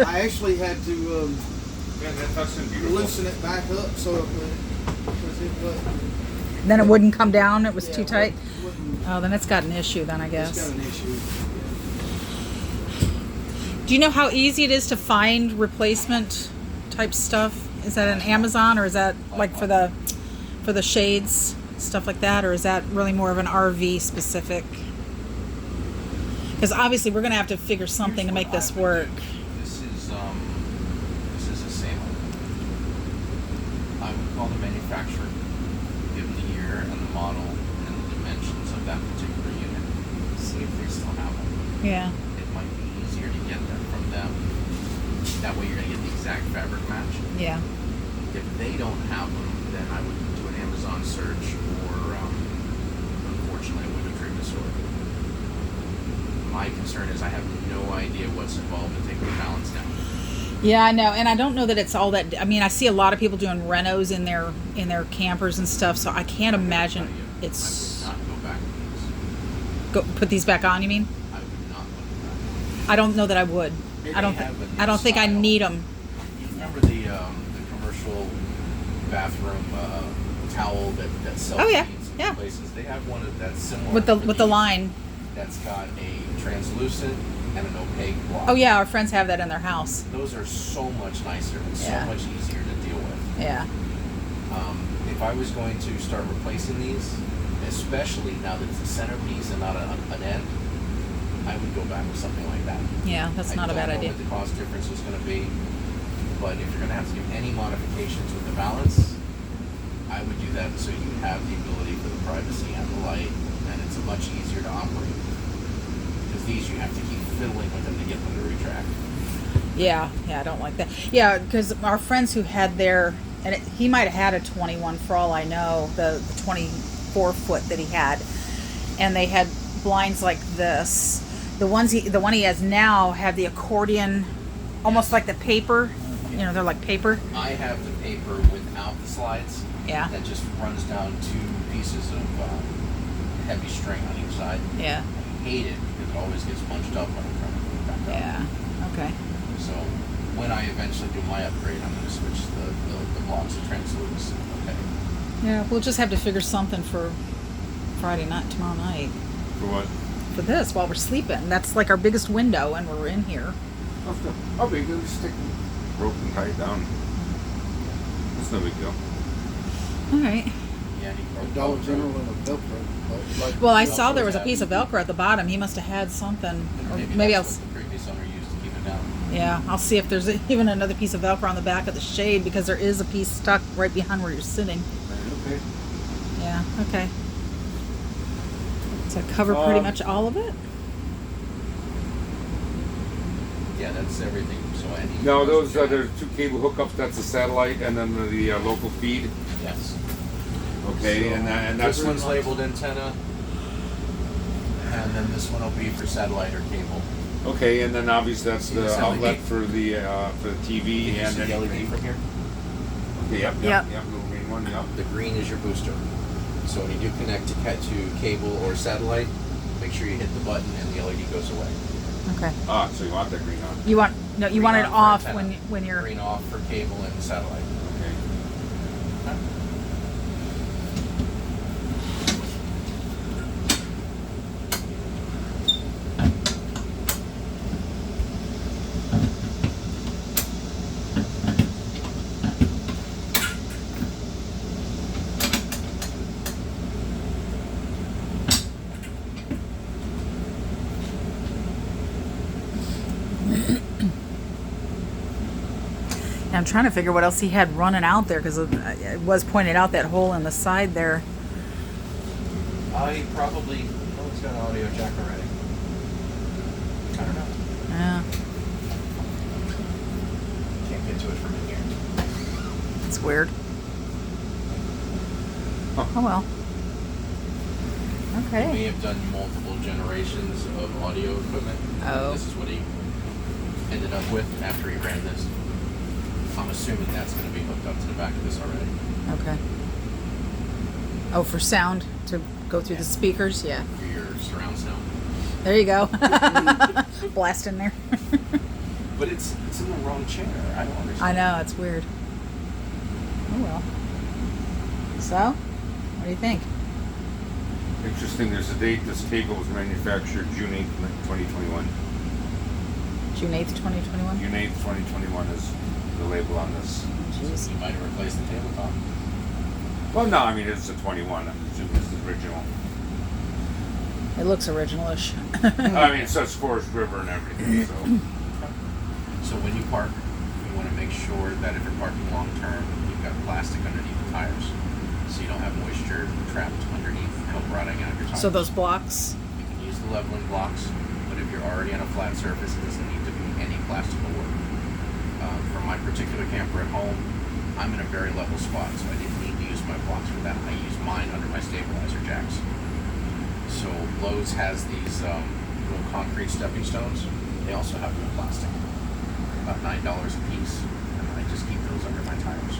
I actually had to Yeah, that's beautiful. loosen it back up so it would, because it wasn't. Then it wouldn't come down. It was yeah, too tight. wouldn't- Oh, then it's got an issue. Then I It's guess. got an issue. Do you know how easy it is to find replacement type stuff? Is that an Amazon or is that like for the shades, stuff like that, or is that really more of an RV specific? Because obviously we're gonna have to figure something to make this work. This is the same. I would call the manufacturer, give them the year and the model and the dimensions of that particular unit. See if they still have them. Yeah. It might be easier to get them from them. That way you're gonna get the exact fabric match. Yeah. If they don't have them, then I would do an Amazon search, or unfortunately, I would have trimmed the store. My concern is I have no idea what's involved in taking the balance down. Yeah, I know, and I don't know that it's all that. I mean, I see a lot of people doing renos in their campers and stuff, so I can't imagine I it's. would not go back to these. Put these back on. You mean? I would not look back. I don't know that I would. They I don't. have a new I don't think I style. need them. You remember the commercial bathroom towel that sells Oh, yeah, in yeah. places? They have one that's similar With the to with the these. line. That's got a translucent and an opaque block. Oh yeah, our friends have that in their house. Those are so much nicer and Yeah. so much easier to deal with. Yeah. If I was going to start replacing these, especially now that it's a centerpiece and not an end, I would go back with something like that. Yeah, that's not a bad I idea. don't know what the cost difference is going to be, but if you're going to have to do any modifications with the balance, I would do that so you have the ability for the privacy and the light, and it's much easier to operate. Because these you have to keep fiddling with them to get them to retract. Yeah, I don't like that. Yeah, because our friends who had their, and he might have had a 21 for all I know, the 24 foot that he had, and they had blinds like this. The one he has now have the accordion, almost like the paper. You know, they're like paper. I have the paper without the slides. Yeah. That just runs down 2 pieces of heavy string on each side. Yeah. I hate it because it always gets bunched up when I'm trying to put it back up. Yeah. Okay. So when I eventually do my upgrade, I'm going to switch the blocks to translucent. Okay. Yeah, we'll just have to figure something for Friday night, tomorrow night, For what? for this while we're sleeping. That's like our biggest window, and we're in here. I'll be good. Stick rope and tie it down. That's no big deal. All right. Yeah. Or Dollar General and a Velcro. Like, Well, I saw there was a piece of Velcro at the bottom. He must have had something. Or maybe I'll. that's what the previous owner used to keep it down. Yeah, I'll see if there's even another piece of Velcro on the back of the shade because there is a piece stuck right behind where you're sitting. Okay. Yeah. Okay. Does that cover pretty Um, much all of it? Yeah, that's everything. So any. No, those there's 2 cable hookups. That's the satellite, and then the local feed. Yes. Okay, So and that's this one's labeled antenna, and then this one will be for satellite or cable. okay, and then obviously that's See the this outlet LED? for the TV Can you and see the LED anything. from here? Okay, yep, Yep. little green one, yep. The green is your booster. So when you do connect to cable or satellite, make sure you hit the button and the LED goes away. Okay. Ah, so you want that green on? You want you Green want it on for off antenna. when you're. Green off for cable and satellite. Okay. I'm trying to figure what else he had running out there because it was pointed out that hole in the side there. I probably. Oh, it's got an audio jack already. I don't know. Yeah, Can't get to it from in here. it's weird. Oh well. He may Okay. have done multiple generations of audio equipment. Oh. This is what he ended up with after he ran this. I'm assuming that's going to be hooked up to the back of this already. Okay. Oh, for sound to go through the Yeah. speakers? Yeah. For your surround sound. There you go. Blast in there. But it's in the wrong chair. I don't understand. I know, it's weird. Oh well. So, what do you think? Interesting, there's a date this table was manufactured, June 8th, 2021. June 8th, 2021? June 8th, 2021 is the label on this. Jeez. You might have replaced the tabletop. Well, no, I mean, it's a 21. I'm assuming it's the original. It looks original-ish. I mean, it says Forest River and everything, so. So when you park, you want to make sure that if you're parking long term, you've got plastic underneath the tires, so you don't have moisture trapped underneath, help rotting out your tires. So those blocks? You can use the leveling blocks, but if you're already on a flat surface, it doesn't need to be any plastical work. For my particular camper at home, I'm in a very level spot, so I didn't need to use my blocks for that. I use mine under my stabilizer jacks. So Lowe's has these little concrete stepping stones. They also have them in plastic, about $9 a piece, and I just keep those under my tires.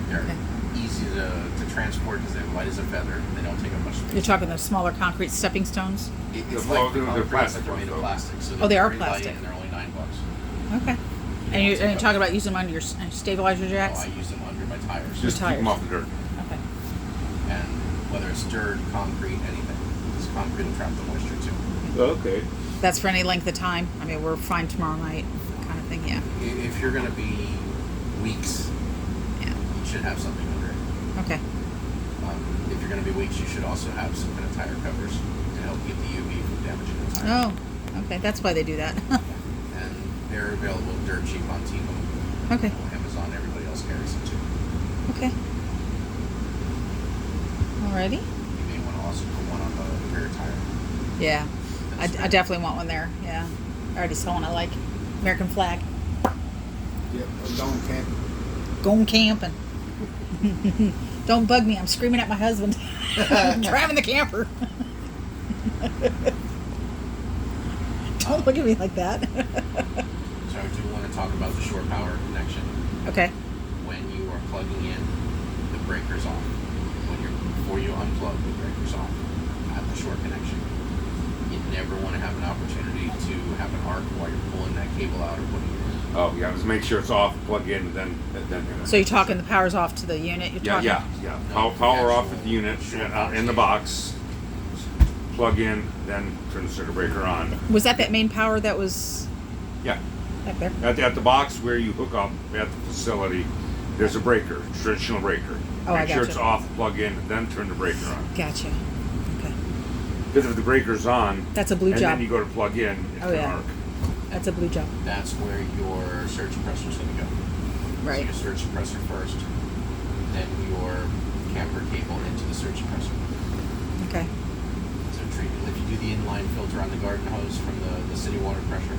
They're Okay. easy to transport because they're light as a feather. They don't take up much space. You're talking the smaller concrete stepping stones? It's Well, like the they're concrete, plastic but they're made of ones, though. plastic. So Oh, they they're are very light plastic. and they're only $9. Okay. And you're talking about using them under your stabilizer Oh, jacks? I use them under my tires. Just keep tires. them off the dirt. Okay. And whether it's dirt, concrete, anything, this concrete will trap the moisture too. Okay. That's for any length of time? I mean, we're fine tomorrow night kind of thing, yeah. If you're going to be weeks, Yeah. you should have something under it. Okay. If you're going to be weeks, you should also have some kind of tire covers to help keep the UV from damaging the tire. Oh, okay. That's why they do that. And they're available dirt cheap on Temu. Okay. Amazon, everybody else carries them too. Okay. Alrighty. You may want to also put one on the rear tire. Yeah. I definitely want one there. Yeah. I already saw one I like. American flag. Yep, I'm going camping. Going camping. Don't bug me. I'm screaming at my husband. I'm driving the camper. Don't look at me like that. So I do want to talk about the shore power connection. Okay. When you are plugging in, the breaker's off. Before you unplug, the breaker's off at the shore connection. You never want to have an opportunity to have an arc while you're pulling that cable out or putting it in. Oh, yeah, just make sure it's off, plug in, and then. So you're talking the power's off to the unit? You're Yeah, talking? yeah. No, Power off actual at the unit, short in the box. Plug in, then turn the circuit breaker on. Was that main power that was Yeah. back there? At the box where you hook up at the facility, there's a breaker, traditional breaker. Oh, I Make sure gotcha. it's off, plug in, then turn the breaker on. Gotcha. Okay. Because if the breaker's on, That's a blue and job. then you go to plug in, it's Oh, an yeah. arc. That's a blue job. That's where your surge suppressor's going to go. Right. So your surge suppressor first, then your camper cable into the surge suppressor. Okay. So treat it. If you do the inline filter on the garden hose from the city water pressure,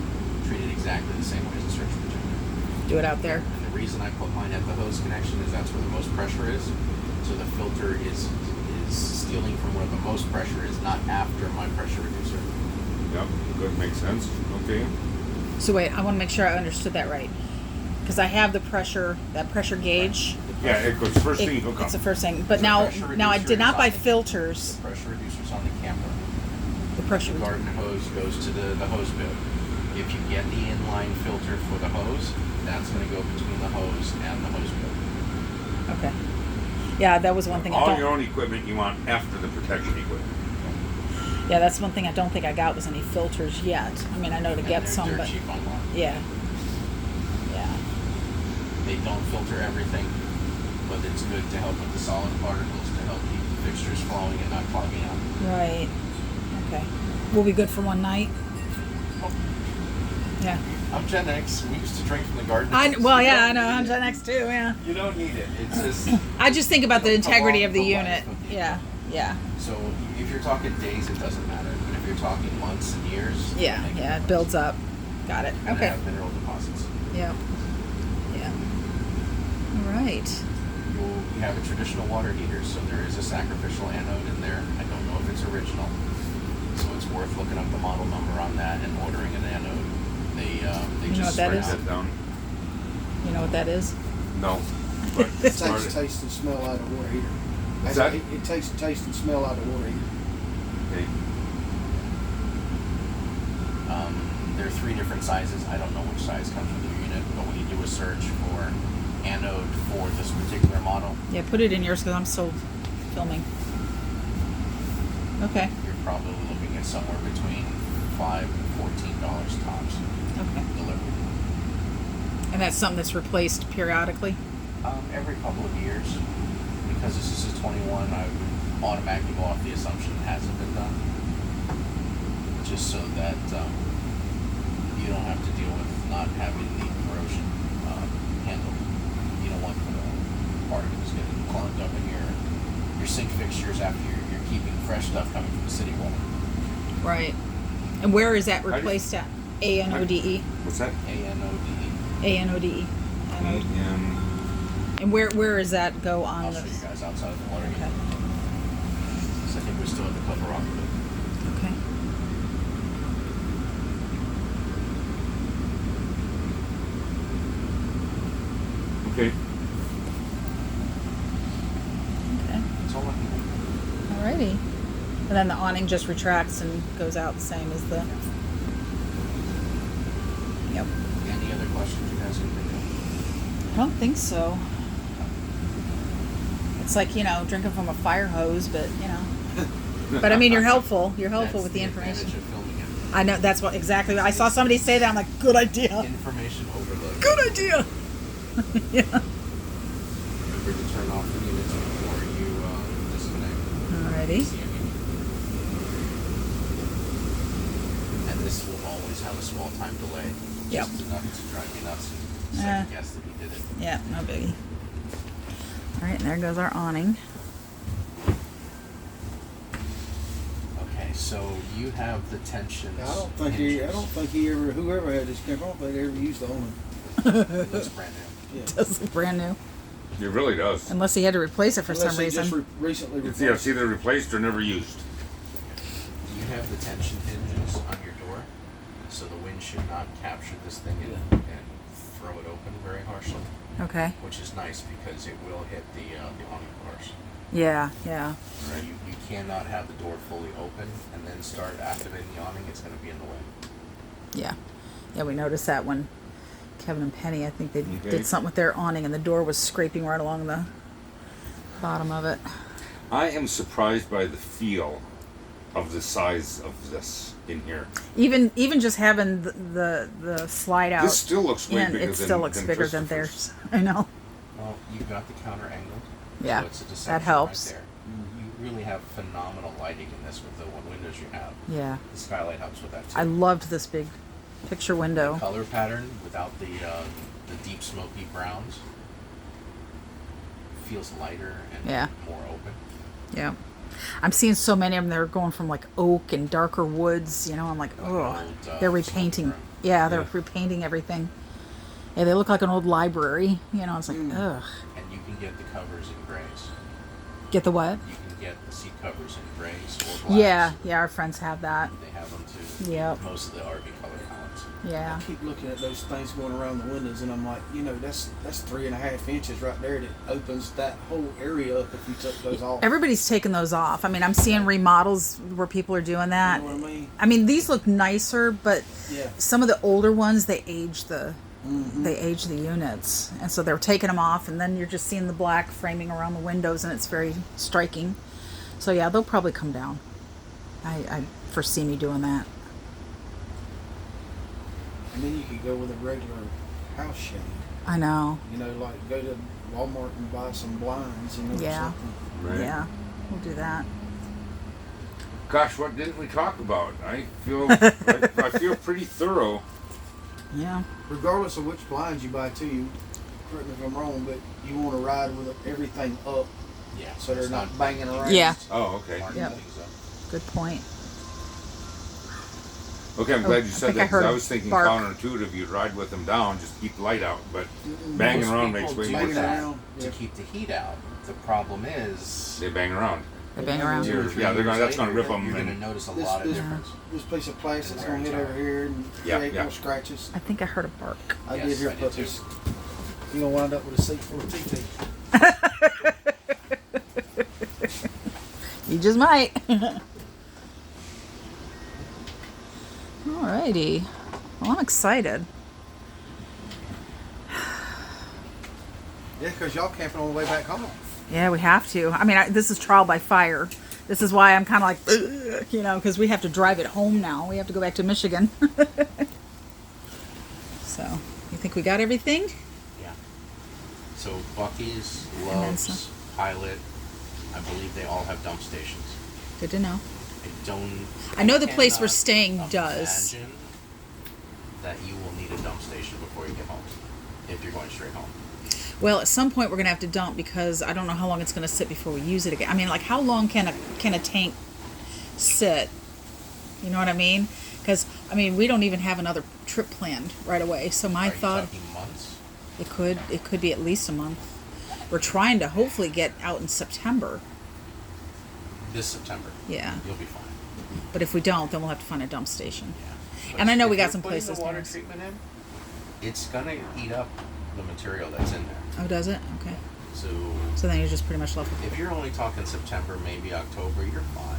treat it exactly the same way as the surge protector. Do it out there. And the reason I put mine at the hose connection is that's where the most pressure is. So the filter is stealing from where the most pressure is, not after my pressure reducer. Yep, good, makes sense. Okay. So wait, I want to make sure I understood that right. Because I have that pressure gauge. Yeah, it goes first thing you hook up. It's the first thing. But The now pressure I reducer did not is buy on the- filters. The pressure reducer's on the camper. The pressure. The garden hose goes to the hose bib. If you get the inline filter for the hose, that's going to go between the hose and the hose bib. Okay. Yeah, that was one thing I All don't. your own equipment you want after the protection equipment. Yeah, that's one thing I don't think I got was any filters yet. I mean, I know to And get they're some, dirt but cheap online. yeah. Yeah. They don't filter everything, but it's good to help with the solid particles to help keep the fixtures flowing and not clogging up. Right. Okay. We'll be good for one night. Yeah. I'm Gen X. We used to drink from the garden. Well, yeah, I know. I'm Gen X too. Yeah. You don't need it. It's just. I just think about the It'll come integrity off of the the unit. life of the Yeah. Yeah. So if you're talking days, it doesn't matter. But if you're talking months and years, Yeah. then Yeah. It builds up. Got it. gonna Okay. have mineral deposits. Yeah. Yeah. All right. You have a traditional water heater, so there is a sacrificial anode in there. I don't know if it's original, so it's worth looking up the model number on that and ordering an anode. They You know just what that spread is? out. That down. You know what that is? No. But It it's takes part of- taste and smell out of water heater. What's that? It takes taste and smell out of water heater. Okay. There are 3 different sizes. I don't know which size comes with the unit, but when you do a search for anode for this particular model, Yeah. Put it in yours because I'm still filming. Okay. you're probably looking at somewhere between $5 and $14 tops Okay. delivered. And that's something that's replaced periodically. Every couple of years, because this is a 21, I would automatically go off the assumption it hasn't been done, just so that you don't have to deal with not having the corrosion handled. You don't want particles getting clogged up in your sink fixtures after you're keeping fresh stuff coming from the city water. Right. And where is that How do you- replaced at? ANODE. What's that? ANODE. ANODE. Anode. And And where does that go on I'll the? show you guys outside of the water Okay. heater. So I think we still have the cover off of it. Okay. okay. Okay. That's all I can do. Alrighty. And then the awning just retracts and goes out the same as the. Yep. Any other questions you guys can think of? I don't think so. It's like, drinking from a fire hose, but But I mean, you're helpful. You're helpful That's with the information. advantage of filming it. I know that's what exactly. I saw somebody say that. I'm like, good idea. Information overload. Good idea. Yeah. Remember to turn off the units before you disconnect. Alrighty. See any. And this will always have a small time delay. Yep. Just enough to drive me nuts and second guess that he did it. Yeah, no biggie. All right, and there goes our awning. Okay, so you have the tensions. I don't think he ever, whoever had this camera, I don't think they ever used the awning. It looks brand new. Yeah. Does look brand new, It really does. unless he had to replace it for Unless some they reason. just recently It's replaced. either replaced or never used. You have the tension hinges on your door, so the wind should not capture this thing and throw it open very harshly, Okay. which is nice because it will hit the awning bars. Yeah, yeah. So you cannot have the door fully open and then start activating the awning. It's going to be in the way. Yeah. Yeah, we noticed that when Kevin and Penny, I think they Okay. did something with their awning and the door was scraping right along the bottom of it. I am surprised by the feel of the size of this in here. Even just having the slide out This still looks way in, bigger it still than looks bigger than Christopher's. theirs. I know. Well, you've got the counter angled. Yeah, So it's a deception that helps. Right there. You really have phenomenal lighting in this with the windows you have. Yeah. The skylight helps with that too. I loved this big picture window. Color pattern without the deep smoky browns feels lighter and Yeah. more open. Yeah. I'm seeing so many of them that are going from like oak and darker woods, I'm like, Like oh, old, they're smoke repainting. room. Yeah, they're Yeah. repainting everything. Yeah, they look like an old library. It's like, ugh. And you can get the covers in grays. Get the what? You can get the seat covers in grays or blacks. Yeah, our friends have that. They have them too. Yep. Most of the RV color palettes. Yeah. I keep looking at those things going around the windows, and I'm like, that's 3.5 inches right there that opens that whole area up if you took those off. Everybody's taking those off. I mean, I'm seeing remodels where people are doing that. You know what I mean? I mean, these look nicer, but Yeah. some of the older ones, they age the units, and so they're taking them off, and then you're just seeing the black framing around the windows, and it's very striking. So yeah, they'll probably come down. I foresee me doing that. And then you could go with a regular house shade. I know. Like go to Walmart and buy some blinds, or Yeah. something. Right. Yeah, we'll do that. Gosh, what didn't we talk about? I feel I feel pretty thorough. Yeah. Regardless of which blinds you buy too, you correct me if I'm wrong, but you want to ride with everything up Yeah. so they're it's not banging around. Yeah. Oh, okay. marking Yep. things up. Good point. Okay, I'm glad you said think I that, 'cause heard I a was thinking bark. counterintuitive. You'd ride with them down, just keep the light out, but banging Most around people makes way do more Banging sense. that around, to yeah. keep the heat out. The problem is, They bang around. They bang around. two or three Yeah, they're gonna- years that's gonna later, rip 'em You're going to and- notice a This, lot of this, difference. this piece of plastic's And going to wear hit and over here and Yeah, create yeah. more scratches. I think I heard a bark. I Yes, did hear I did puppies. too. You're going to wind up with a seat full of TT. You just might. Alrighty. Well, I'm excited. Yeah, because y'all camping on the way back home. Yeah, we have to. I mean, this is trial by fire. This is why I'm kind of like, ugh, you know, because we have to drive it home now. We have to go back to Michigan. So, you think we got everything? Yeah. So Bucky's, And then Love's, some. Pilot, I believe they all have dump stations. Good to know. I don't. I know the place we're cannot staying does. Imagine that you will need a dump station before you get home, if you're going straight home. Well, at some point we're gonna have to dump because I don't know how long it's gonna sit before we use it again. I mean, like how long can a tank sit? You know what I mean? Because I mean we don't even have another trip planned right away. So my Are you thought talking months? it could be at least a month. We're trying to hopefully get out in September. This September. Yeah, You'll be fine. but if we don't, then we'll have to find a dump station. Yeah. And I know If we got you're some putting places the water near us. treatment in, it's gonna eat up the material that's in there. Oh, does it? Okay. So So then you're just pretty much left with if you're only talking September, maybe October, you're fine.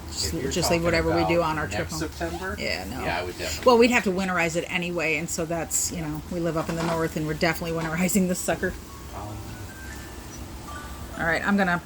just, If you're just leave talking whatever we do about on our trip next home. September. Yeah, no. Yeah, I would definitely. Well, we'd have to winterize it anyway, and so that's, you know, we live up in the north and we're definitely winterizing this sucker. All right, I'm gonna